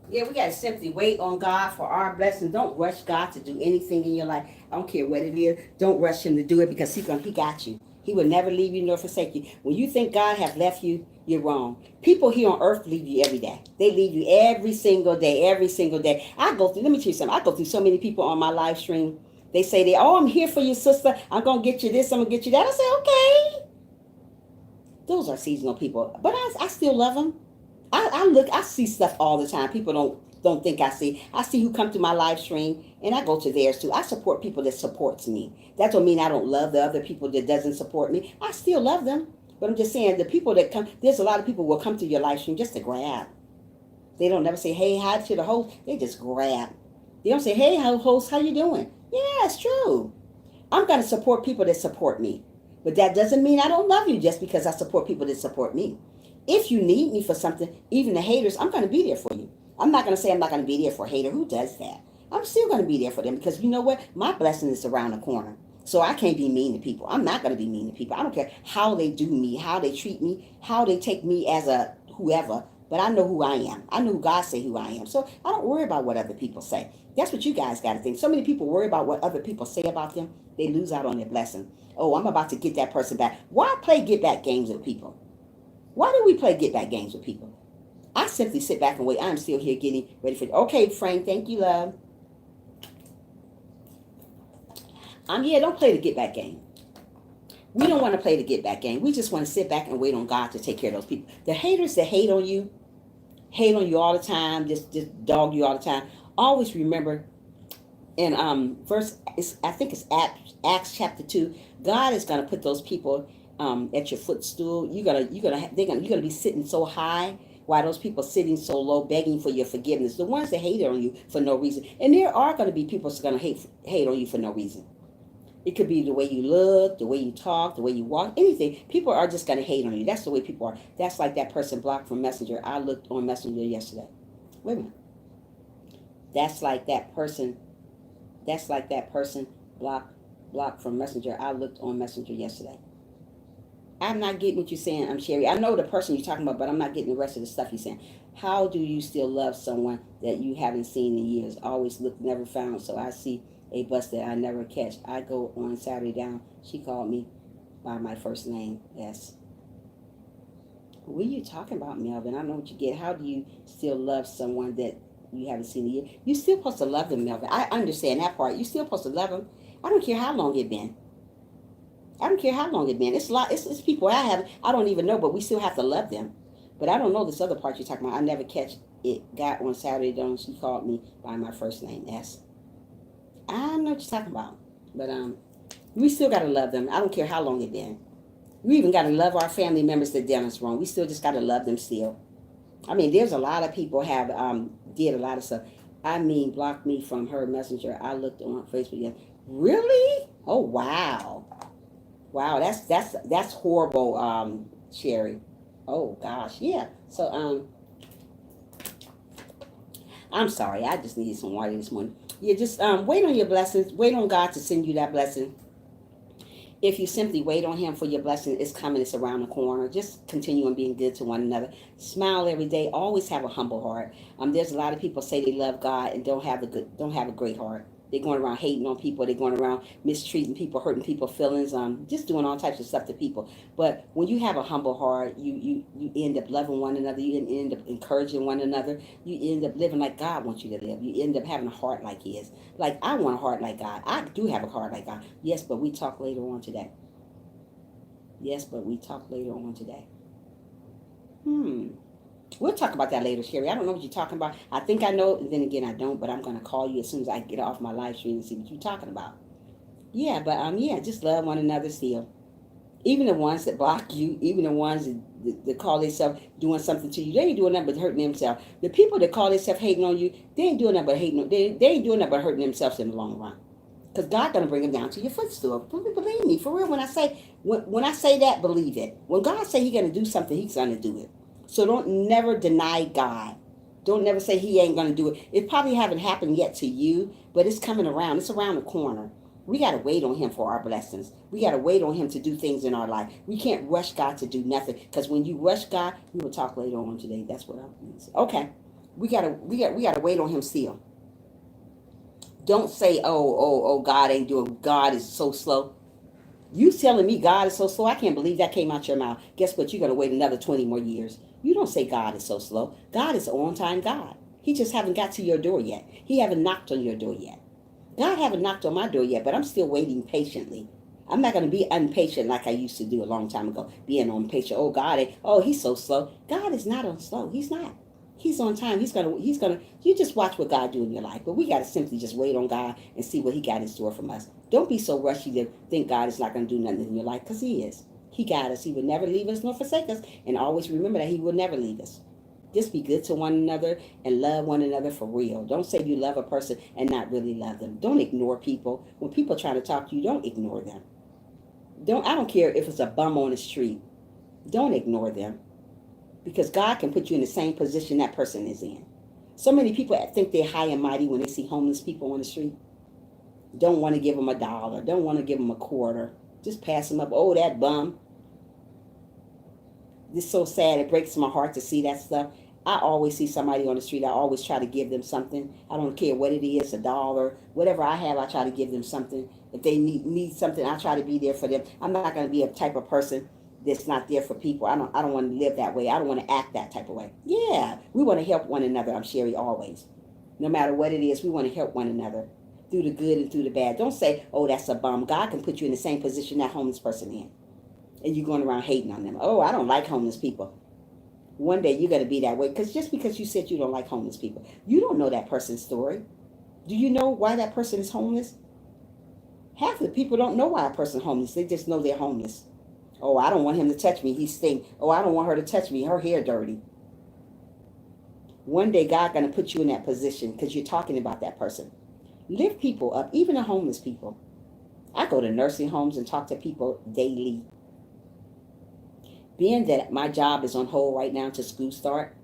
Yeah, we got to simply wait on God for our blessings. Don't rush God to do anything in your life. I don't care what it is. Don't rush him to do it because he got you. He will never leave you nor forsake you. When you think God has left you, you're wrong. People here on earth leave you every day. They leave you every single day, every single day. Let me tell you something. I go through so many people on my live stream. They say, I'm here for you, sister. I'm going to get you this. I'm going to get you that. I say, okay. Those are seasonal people. But I still love them. I see stuff all the time. People don't think I see. I see who come to my live stream, and I go to theirs too. I support people that supports me. That don't mean I don't love the other people that doesn't support me. I still love them, but I'm just saying the people that come. There's a lot of people will come to your live stream just to grab. They don't never say, "Hey, hi" to the host. They just grab. They don't say, "Hey, host, how you doing?" Yeah, it's true. I'm gonna support people that support me, but that doesn't mean I don't love you just because I support people that support me. If you need me for something, even the haters, I'm going to be there for you. I'm not going to say I'm not going to be there for a hater. Who does that? I'm still going to be there for them because you know what? My blessing is around the corner. So I can't be mean to people. I'm not going to be mean to people. I don't care how they do me, how they treat me, how they take me as a whoever. But I know who I am. I know who God say who I am. So I don't worry about what other people say. That's what you guys got to think. So many people worry about what other people say about them. They lose out on their blessing. Oh, I'm about to get that person back. Why play get back games with people? Why do we play get back games with people? I simply sit back and wait. I'm still here getting ready for. Okay, Frank. Thank you, love. Don't play the get back game. We don't want to play the get back game. We just want to sit back and wait on God to take care of those people. The haters that hate on you all the time, just dog you all the time. Always remember in verse, I think it's Acts chapter 2. God is going to put those people at your footstool. You're gonna be sitting so high while those people sitting so low begging for your forgiveness. The ones that hate on you for no reason. And there are going to be people that's going to hate on you for no reason. It could be the way you look, the way you talk, the way you walk, anything. People are just going to hate on you. That's the way people are. That's like that person blocked from Messenger. I looked on Messenger yesterday. Wait a minute. That's like that person. That's like that person blocked from Messenger. I looked on Messenger yesterday. I'm not getting what you're saying. I'm Sherry. I know the person you're talking about, but I'm not getting the rest of the stuff you're saying. How do you still love someone that you haven't seen in years? Always look, never found. So I see a bus that I never catch. I go on Saturday down. She called me by my first name. Yes. What are you talking about, Melvin? I know what you get. How do you still love someone that you haven't seen in years? You're still supposed to love them, Melvin. I understand that part. You're still supposed to love them. I don't care how long it's been. I don't care how long it's been. It's a lot. It's people I don't even know, but we still have to love them. But I don't know this other part you're talking about. I never catch it. Got on Saturday down. She called me by my first name. S. I know what you're talking about. But we still gotta love them. I don't care how long it's been. We even gotta love our family members that done us wrong. We still just gotta love them still. I mean, there's a lot of people have did a lot of stuff. I mean, blocked me from her messenger. I looked on Facebook. Yeah. Really? Oh wow. Wow, that's horrible, Sherry. Oh gosh, yeah. So I'm sorry. I just needed some water this morning. Yeah, just wait on your blessings. Wait on God to send you that blessing. If you simply wait on Him for your blessing, it's coming. It's around the corner. Just continue on being good to one another. Smile every day. Always have a humble heart. There's a lot of people say they love God and don't have a great heart. They're going around hating on people. They're going around mistreating people, hurting people's feelings, just doing all types of stuff to people. But when you have a humble heart, you end up loving one another. You end up encouraging one another. You end up living like God wants you to live. You end up having a heart like His. Like, I want a heart like God. I do have a heart like God. Yes, but we talk later on today. Yes, but we talk later on today. We'll talk about that later, Sherry. I don't know what you're talking about. I think I know, and then again, I don't, but I'm going to call you as soon as I get off my live stream and see what you're talking about. Yeah, but yeah, just love one another still. Even the ones that block you, even the ones that call themselves doing something to you, they ain't doing nothing but hurting themselves. The people that call themselves hating on you, they ain't doing nothing but hating. They ain't doing nothing but hurting themselves in the long run. Because God's gonna bring them down to your footstool. Believe me, for real. When I say that, believe it. When God say He's gonna do something, He's gonna do it. So don't never deny God. Don't never say He ain't gonna do it. It probably haven't happened yet to you, but it's coming around. It's around the corner. We gotta wait on Him for our blessings. We gotta wait on Him to do things in our life. We can't rush God to do nothing. Because when you rush God, we will talk later on today. That's what I'm gonna say. Okay. We gotta wait on Him still. Don't say, oh, God ain't doing. God is so slow. You telling me God is so slow? I can't believe that came out your mouth. Guess what? You're gonna wait another 20 more years. You don't say God is so slow. God is on time God. He just haven't got to your door yet. He haven't knocked on your door yet. God haven't knocked on my door yet, but I'm still waiting patiently. I'm not going to be impatient like I used to do a long time ago, being impatient. Oh, God, oh, He's so slow. God is not on slow. He's not. He's on time. He's gonna. You just watch what God do in your life. But we got to simply just wait on God and see what He got in store from us. Don't be so rushy to think God is not going to do nothing in your life, because He is. He got us. He will never leave us nor forsake us. And always remember that He will never leave us. Just be good to one another and love one another for real. Don't say you love a person and not really love them. Don't ignore people. When people try to talk to you, don't ignore them. I don't care if it's a bum on the street. Don't ignore them. Because God can put you in the same position that person is in. So many people think they're high and mighty when they see homeless people on the street. Don't want to give them $1. Don't want to give them a quarter. Just pass them up. Oh, that bum. It's so sad. It breaks my heart to see that stuff. I always see somebody on the street. I always try to give them something. I don't care what it is, $1, whatever I have. I try to give them something. If they need something, I try to be there for them. I'm not going to be a type of person that's not there for people. I don't want to live that way. I don't want to act that type of way. Yeah, we want to help one another. I'm Sherry always. No matter what it is, we want to help one another through the good and through the bad. Don't say, oh, that's a bum. God can put you in the same position that homeless person in. And you're going around hating on them. Oh, I don't like homeless people. One day you're going to be that way. Because just because you said you don't like homeless people, you don't know that person's story. Do you know why that person is homeless? Half the people don't know why a person's homeless. They just know they're homeless. Oh, I don't want him to touch me. He stink. Oh, I don't want her to touch me. Her hair dirty. One day God going to put you in that position because you're talking about that person. Lift people up, even the homeless people. I go to nursing homes and talk to people daily. Being that my job is on hold right now to school start,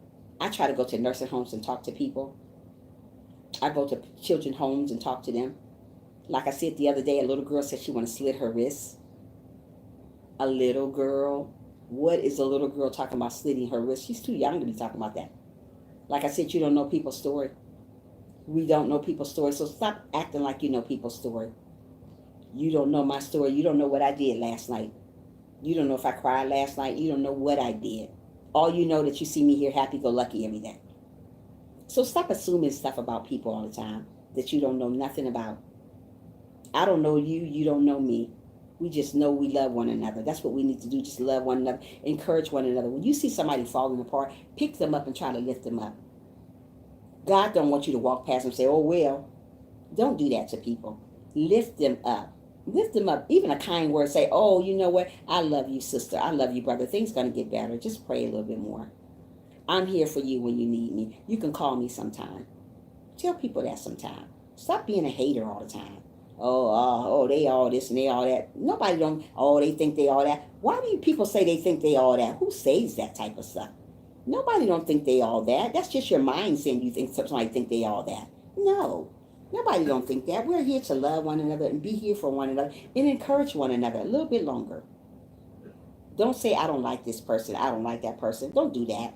I try to go to nursing homes and talk to people. I go to children's homes and talk to them. Like I said the other day, a little girl said she want to slit her wrists. A little girl. What is a little girl talking about slitting her wrist? She's too young to be talking about that. Like I said, you don't know people's story. We don't know people's story, so stop acting like you know people's story. You don't know my story. You don't know what I did last night. You don't know if I cried last night. You don't know what I did. All you know that you see me here happy-go-lucky every day. So stop assuming stuff about people all the time that you don't know nothing about. I don't know you. You don't know me. We just know we love one another. That's what we need to do. Just love one another. Encourage one another. When you see somebody falling apart, pick them up and try to lift them up. God don't want you to walk past them and say, oh, well. Don't do that to people. Lift them up. Lift them up. Even a kind word. Say, oh, you know what? I love you, sister. I love you, brother. Things going to get better. Just pray a little bit more. I'm here for you when you need me. You can call me sometime. Tell people that sometime. Stop being a hater all the time. Oh, they all this and they all that. Nobody don't, oh, they think they all that. Why do people say they think they all that? Who says that type of stuff? Nobody don't think they all that. That's just your mind saying you think somebody think they all that. No. Nobody don't think that. We're here to love one another and be here for one another and encourage one another a little bit longer. Don't say, I don't like this person. I don't like that person. Don't do that.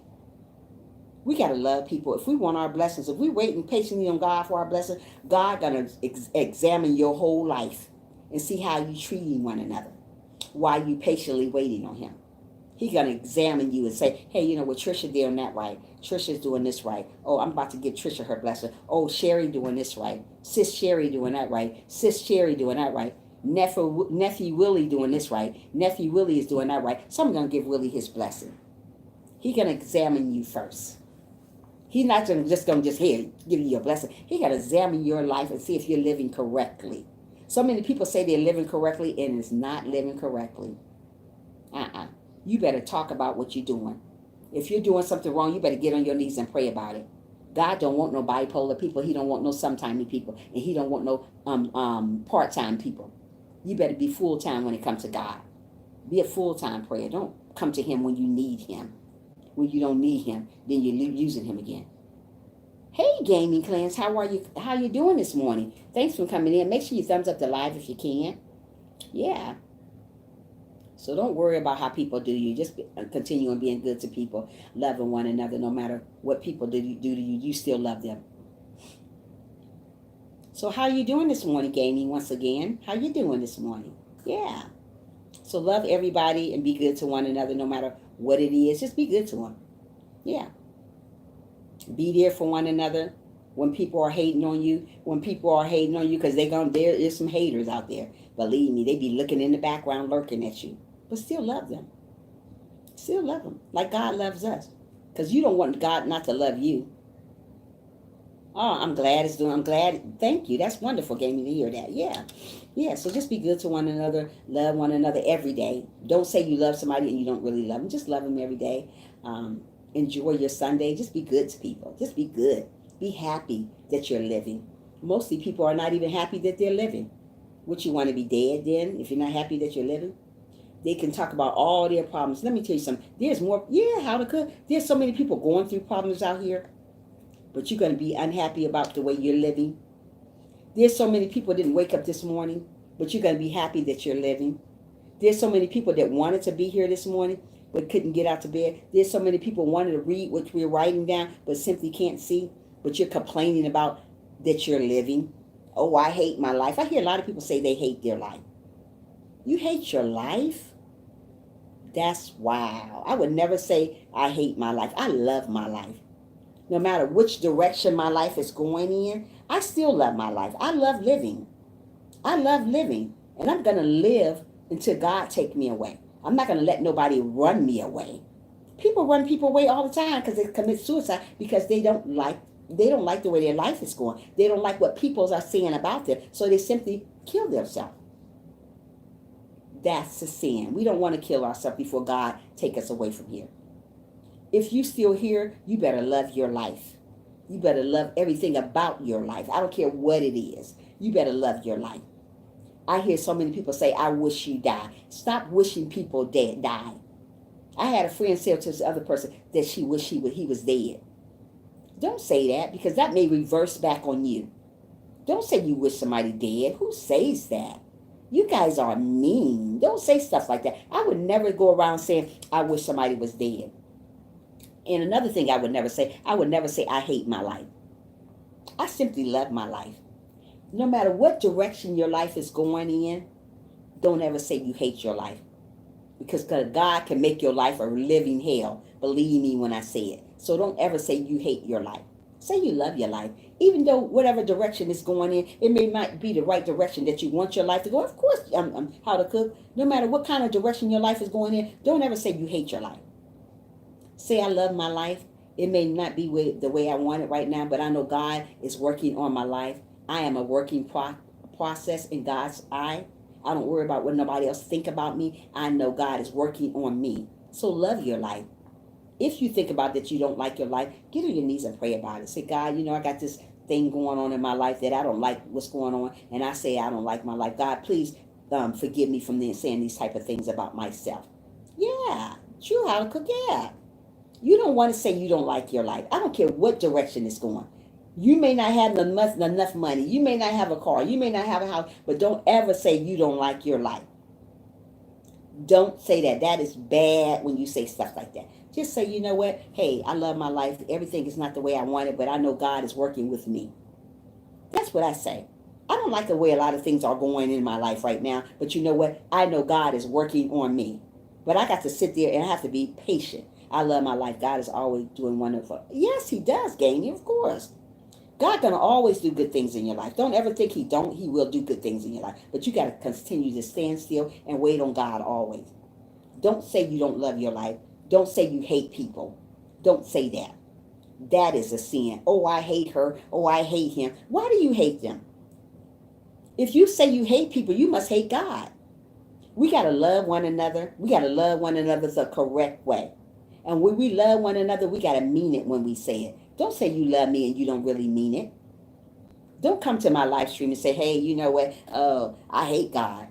We got to love people. If we want our blessings, if we're waiting patiently on God for our blessings, God going to examine your whole life and see how you treating one another while you patiently waiting on him. He's going to examine you and say, hey, you know what, Trisha doing that right. Trisha's doing this right. Oh, I'm about to give Trisha her blessing. Oh, Sherry doing this right. Sis Sherry doing that right. Sis Sherry doing that right. Nephew Willie doing this right. Nephew Willie is doing that right. So I'm going to give Willie his blessing. He's going to examine you first. He's not just going to here, give you your blessing. He got to examine your life and see if you're living correctly. So many people say they're living correctly and it's not living correctly. You better talk about what you're doing. If you're doing something wrong, you better get on your knees and pray about it. God don't want no bipolar people. He don't want no sometimey people. And he don't want no part-time people. You better be full-time when it comes to God. Be a full-time prayer. Don't come to him when you need him. When you don't need him, then you're using him again. Hey, Gaming Clans, how are you? How you doing this morning? Thanks for coming in. Make sure you thumbs up the live if you can. Yeah. So don't worry about how people do you. Just continue on being good to people, loving one another. No matter what people do to you, you still love them. So how you doing this morning, Gaming? Once again, how you doing this morning? Yeah. So love everybody and be good to one another, no matter what it is. Just be good to them. Yeah. Be there for one another when people are hating on you. When people are hating on you, because there is some haters out there. Believe me, they be looking in the background, lurking at you. But still love them. Still love them like God loves us. Because you don't want God not to love you. Oh, I'm glad. Thank you. That's wonderful, Gaming, to hear that. Yeah. Yeah, so just be good to one another. Love one another every day. Don't say you love somebody and you don't really love them. Just love them every day. Enjoy your Sunday. Just be good to people. Just be good. Be happy that you're living. Mostly people are not even happy that they're living. Would you want to be dead then if you're not happy that you're living? They can talk about all their problems. Let me tell you something. There's more. Yeah, how to cook. There's so many people going through problems out here. But you're going to be unhappy about the way you're living. There's so many people that didn't wake up this morning, but you're going to be happy that you're living. There's so many people that wanted to be here this morning, but couldn't get out to bed. There's so many people wanted to read what we're writing down, but simply can't see. But you're complaining about that you're living. Oh, I hate my life. I hear a lot of people say they hate their life. You hate your life? That's wow. I would never say I hate my life. I love my life. No matter which direction my life is going in, I still love my life. I love living. I love living. And I'm going to live until God take me away. I'm not going to let nobody run me away. People run people away all the time because they commit suicide because they don't like the way their life is going. They don't like what people are saying about them. So they simply kill themselves. That's a sin. We don't want to kill ourselves before God take us away from here. If you still here, you better love your life. You better love everything about your life. I don't care what it is. You better love your life. I hear so many people say, I wish you die. Stop wishing people die. I had a friend say to this other person that she wished he was dead. Don't say that because that may reverse back on you. Don't say you wish somebody dead. Who says that? You guys are mean. Don't say stuff like that. I would never go around saying, I wish somebody was dead. And another thing I would never say I hate my life. I simply love my life. No matter what direction your life is going in, don't ever say you hate your life. Because God can make your life a living hell. Believe me when I say it. So don't ever say you hate your life. Say you love your life. Even though whatever direction it's going in, it may not be the right direction that you want your life to go. Of course, how to cook. No matter what kind of direction your life is going in, don't ever say you hate your life. Say I love my life. It may not be the way I want it right now, but I know God is working on my life. I am a working process in God's eye. I don't worry about what nobody else think about me. I know God is working on me. So love your life. If you think about that you don't like your life, get on your knees and pray about it. Say, God, I got this thing going on in my life that I don't like what's going on. And I say I don't like my life. God, please forgive me from saying these type of things about myself. Yeah, true, how to cook, yeah. You don't want to say you don't like your life. I don't care what direction it's going. You may not have enough money. You may not have a car. You may not have a house. But don't ever say you don't like your life. Don't say that. That is bad when you say stuff like that. Just say, you know what? Hey, I love my life. Everything is not the way I want it, but I know God is working with me. That's what I say. I don't like the way a lot of things are going in my life right now, but you know what? I know God is working on me. But I got to sit there and I have to be patient. I love my life. God is always doing wonderful. Yes, he does, Gamey, of course. God gonna always do good things in your life. Don't ever think he don't. He will do good things in your life. But you got to continue to stand still and wait on God always. Don't say you don't love your life. Don't say you hate people. Don't say that. That is a sin. Oh, I hate her. Oh, I hate him. Why do you hate them? If you say you hate people, you must hate God. We got to love one another. We got to love one another the correct way. And when we love one another, we got to mean it when we say it. Don't say you love me and you don't really mean it. Don't come to my live stream and say, hey, you know what? Oh, I hate God.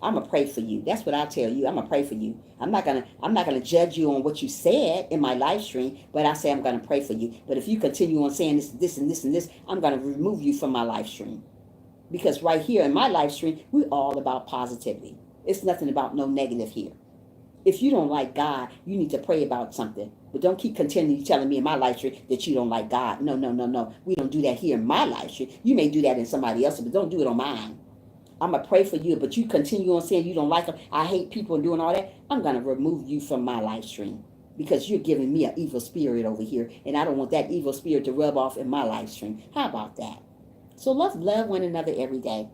I'm gonna pray for you. That's what I tell you. I'm gonna pray for you. I'm not gonna judge you on what you said in my live stream, but I say I'm gonna pray for you. But if you continue on saying this and this and this, I'm gonna remove you from my live stream. Because right here in my live stream, we're all about positivity. It's nothing about no negative here. If you don't like God, you need to pray about something. But don't keep continually telling me in my live stream that you don't like God. No, no, no, no. We don't do that here in my live stream. You may do that in somebody else's, but don't do it on mine. I'm going to pray for you, but you continue on saying you don't like them. I hate people and doing all that. I'm going to remove you from my live stream because you're giving me an evil spirit over here, and I don't want that evil spirit to rub off in my live stream. How about that? So let's love one another every day.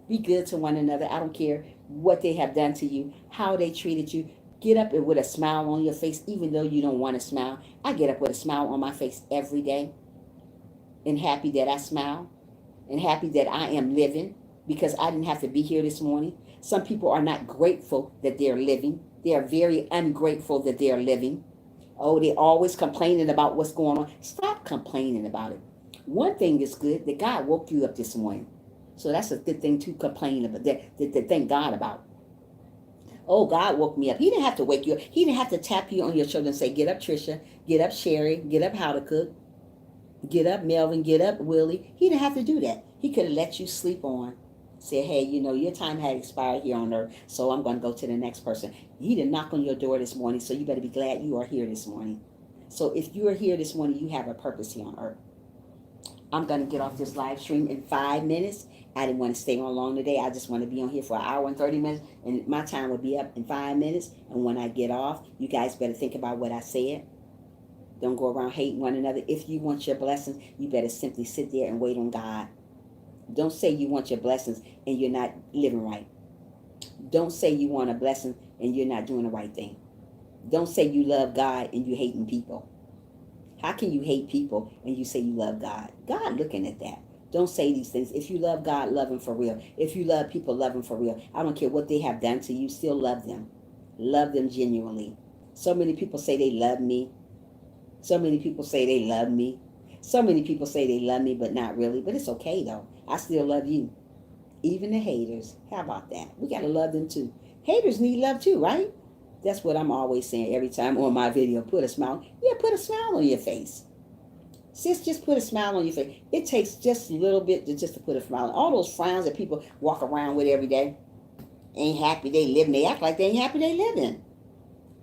Be good to one another. I don't care what they have done to you, how they treated you. Get up with a smile on your face, even though you don't want to smile. I get up with a smile on my face every day and happy that I smile and happy that I am living because I didn't have to be here this morning. Some people are not grateful that they're living. They are very ungrateful that they're living. Oh, they're always complaining about what's going on. Stop complaining about it. One thing is good, that God woke you up this morning. So that's a good thing to complain about, that thank God about. Oh, God woke me up. He didn't have to wake you up. He didn't have to tap you on your shoulder and say, get up, Trisha. Get up, Sherry. Get up, How to Cook. Get up, Melvin. Get up, Willie. He didn't have to do that. He could have let you sleep on. Say, hey, you know, your time had expired here on earth, so I'm going to go to the next person. He didn't knock on your door this morning, so you better be glad you are here this morning. So if you are here this morning, you have a purpose here on earth. I'm going to get off this live stream in 5 minutes. I didn't want to stay on long today. I just want to be on here for an hour and 30 minutes, and my time will be up in 5 minutes. And when I get off, you guys better think about what I said. Don't go around hating one another. If you want your blessings, you better simply sit there and wait on God. Don't say you want your blessings and you're not living right. Don't say you want a blessing and you're not doing the right thing. Don't say you love God and you're hating people. How can you hate people and you say you love God? God looking at that. Don't say these things. If you love God, love him for real. If you love people, love him for real. I don't care what they have done to you, still love them. Love them genuinely. So many people say they love me. So many people say they love me. So many people say they love me, but not really. But it's okay, though. I still love you. Even the haters. How about that? We got to love them, too. Haters need love, too, right? That's what I'm always saying every time on my video. Put a smile. Yeah, put a smile on your face. Sis, just put a smile on your face. It takes just a little bit to put a smile on. All those frowns that people walk around with every day. Ain't happy they living. They act like they ain't happy they living.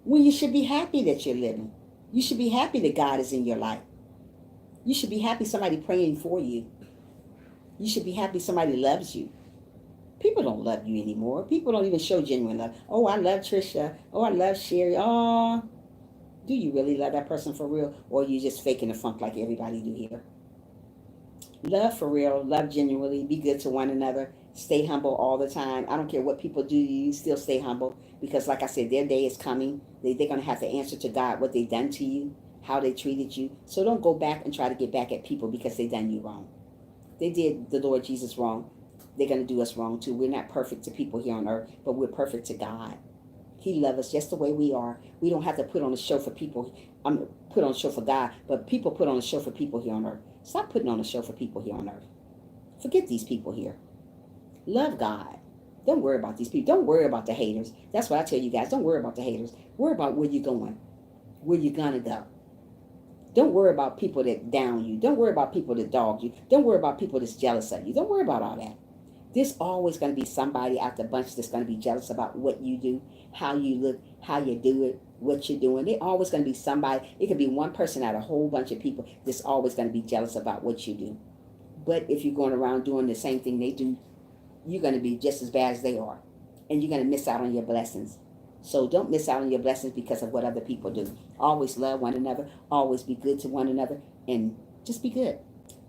When you should be happy that you're living. You should be happy that God is in your life. You should be happy somebody praying for you. You should be happy somebody loves you. People don't love you anymore. People don't even show genuine love. Oh, I love Trisha. Oh, I love Sherry. Oh, do you really love that person for real? Or are you just faking the funk like everybody do here? Love for real. Love genuinely. Be good to one another. Stay humble all the time. I don't care what people do to you. Still stay humble. Because like I said, their day is coming. They're going to have to answer to God what they've done to you, how they treated you. So don't go back and try to get back at people because they done you wrong. They did the Lord Jesus wrong. They're going to do us wrong too. We're not perfect to people here on earth, but we're perfect to God. He loves us just the way we are. We don't have to put on a show for people. Put on a show for God, but people put on a show for people here on earth. Stop putting on a show for people here on earth. Forget these people here. Love God. Don't worry about these people. Don't worry about the haters. That's what I tell you guys. Don't worry about the haters. Worry about where you're going, where you're going to go. Don't worry about people that down you. Don't worry about people that dog you. Don't worry about people that's jealous of you. Don't worry about all that. There's always going to be somebody out the bunch that's going to be jealous about what you do, how you look, how you do it. what you're doing. There's always going to be somebody. It could be one person out of a whole bunch of people that's always going to be jealous about what you do. But if you're going around doing the same thing they do, you're going to be just as bad as they are. And you're going to miss out on your blessings. So don't miss out on your blessings because of what other people do. Always love one another. Always be good to one another. And just be good.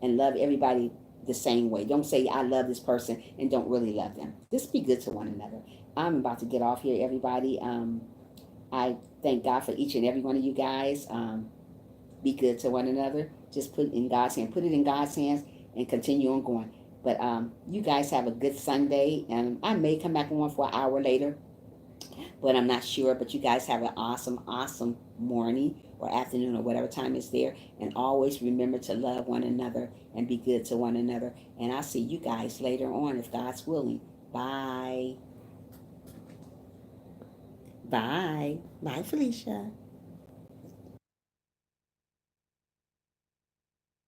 And love everybody the same way. Don't say, I love this person and don't really love them. Just be good to one another. I'm about to get off here, everybody. I thank God for each and every one of you guys. Be good to one another. Just put it in God's hand. Put it in God's hands and continue on going. But you guys have a good Sunday. And I may come back on for an hour later, but I'm not sure. But you guys have an awesome, awesome morning or afternoon or whatever time is there. And always remember to love one another and be good to one another. And I'll see you guys later on if God's willing. Bye. Bye. Bye, Felicia.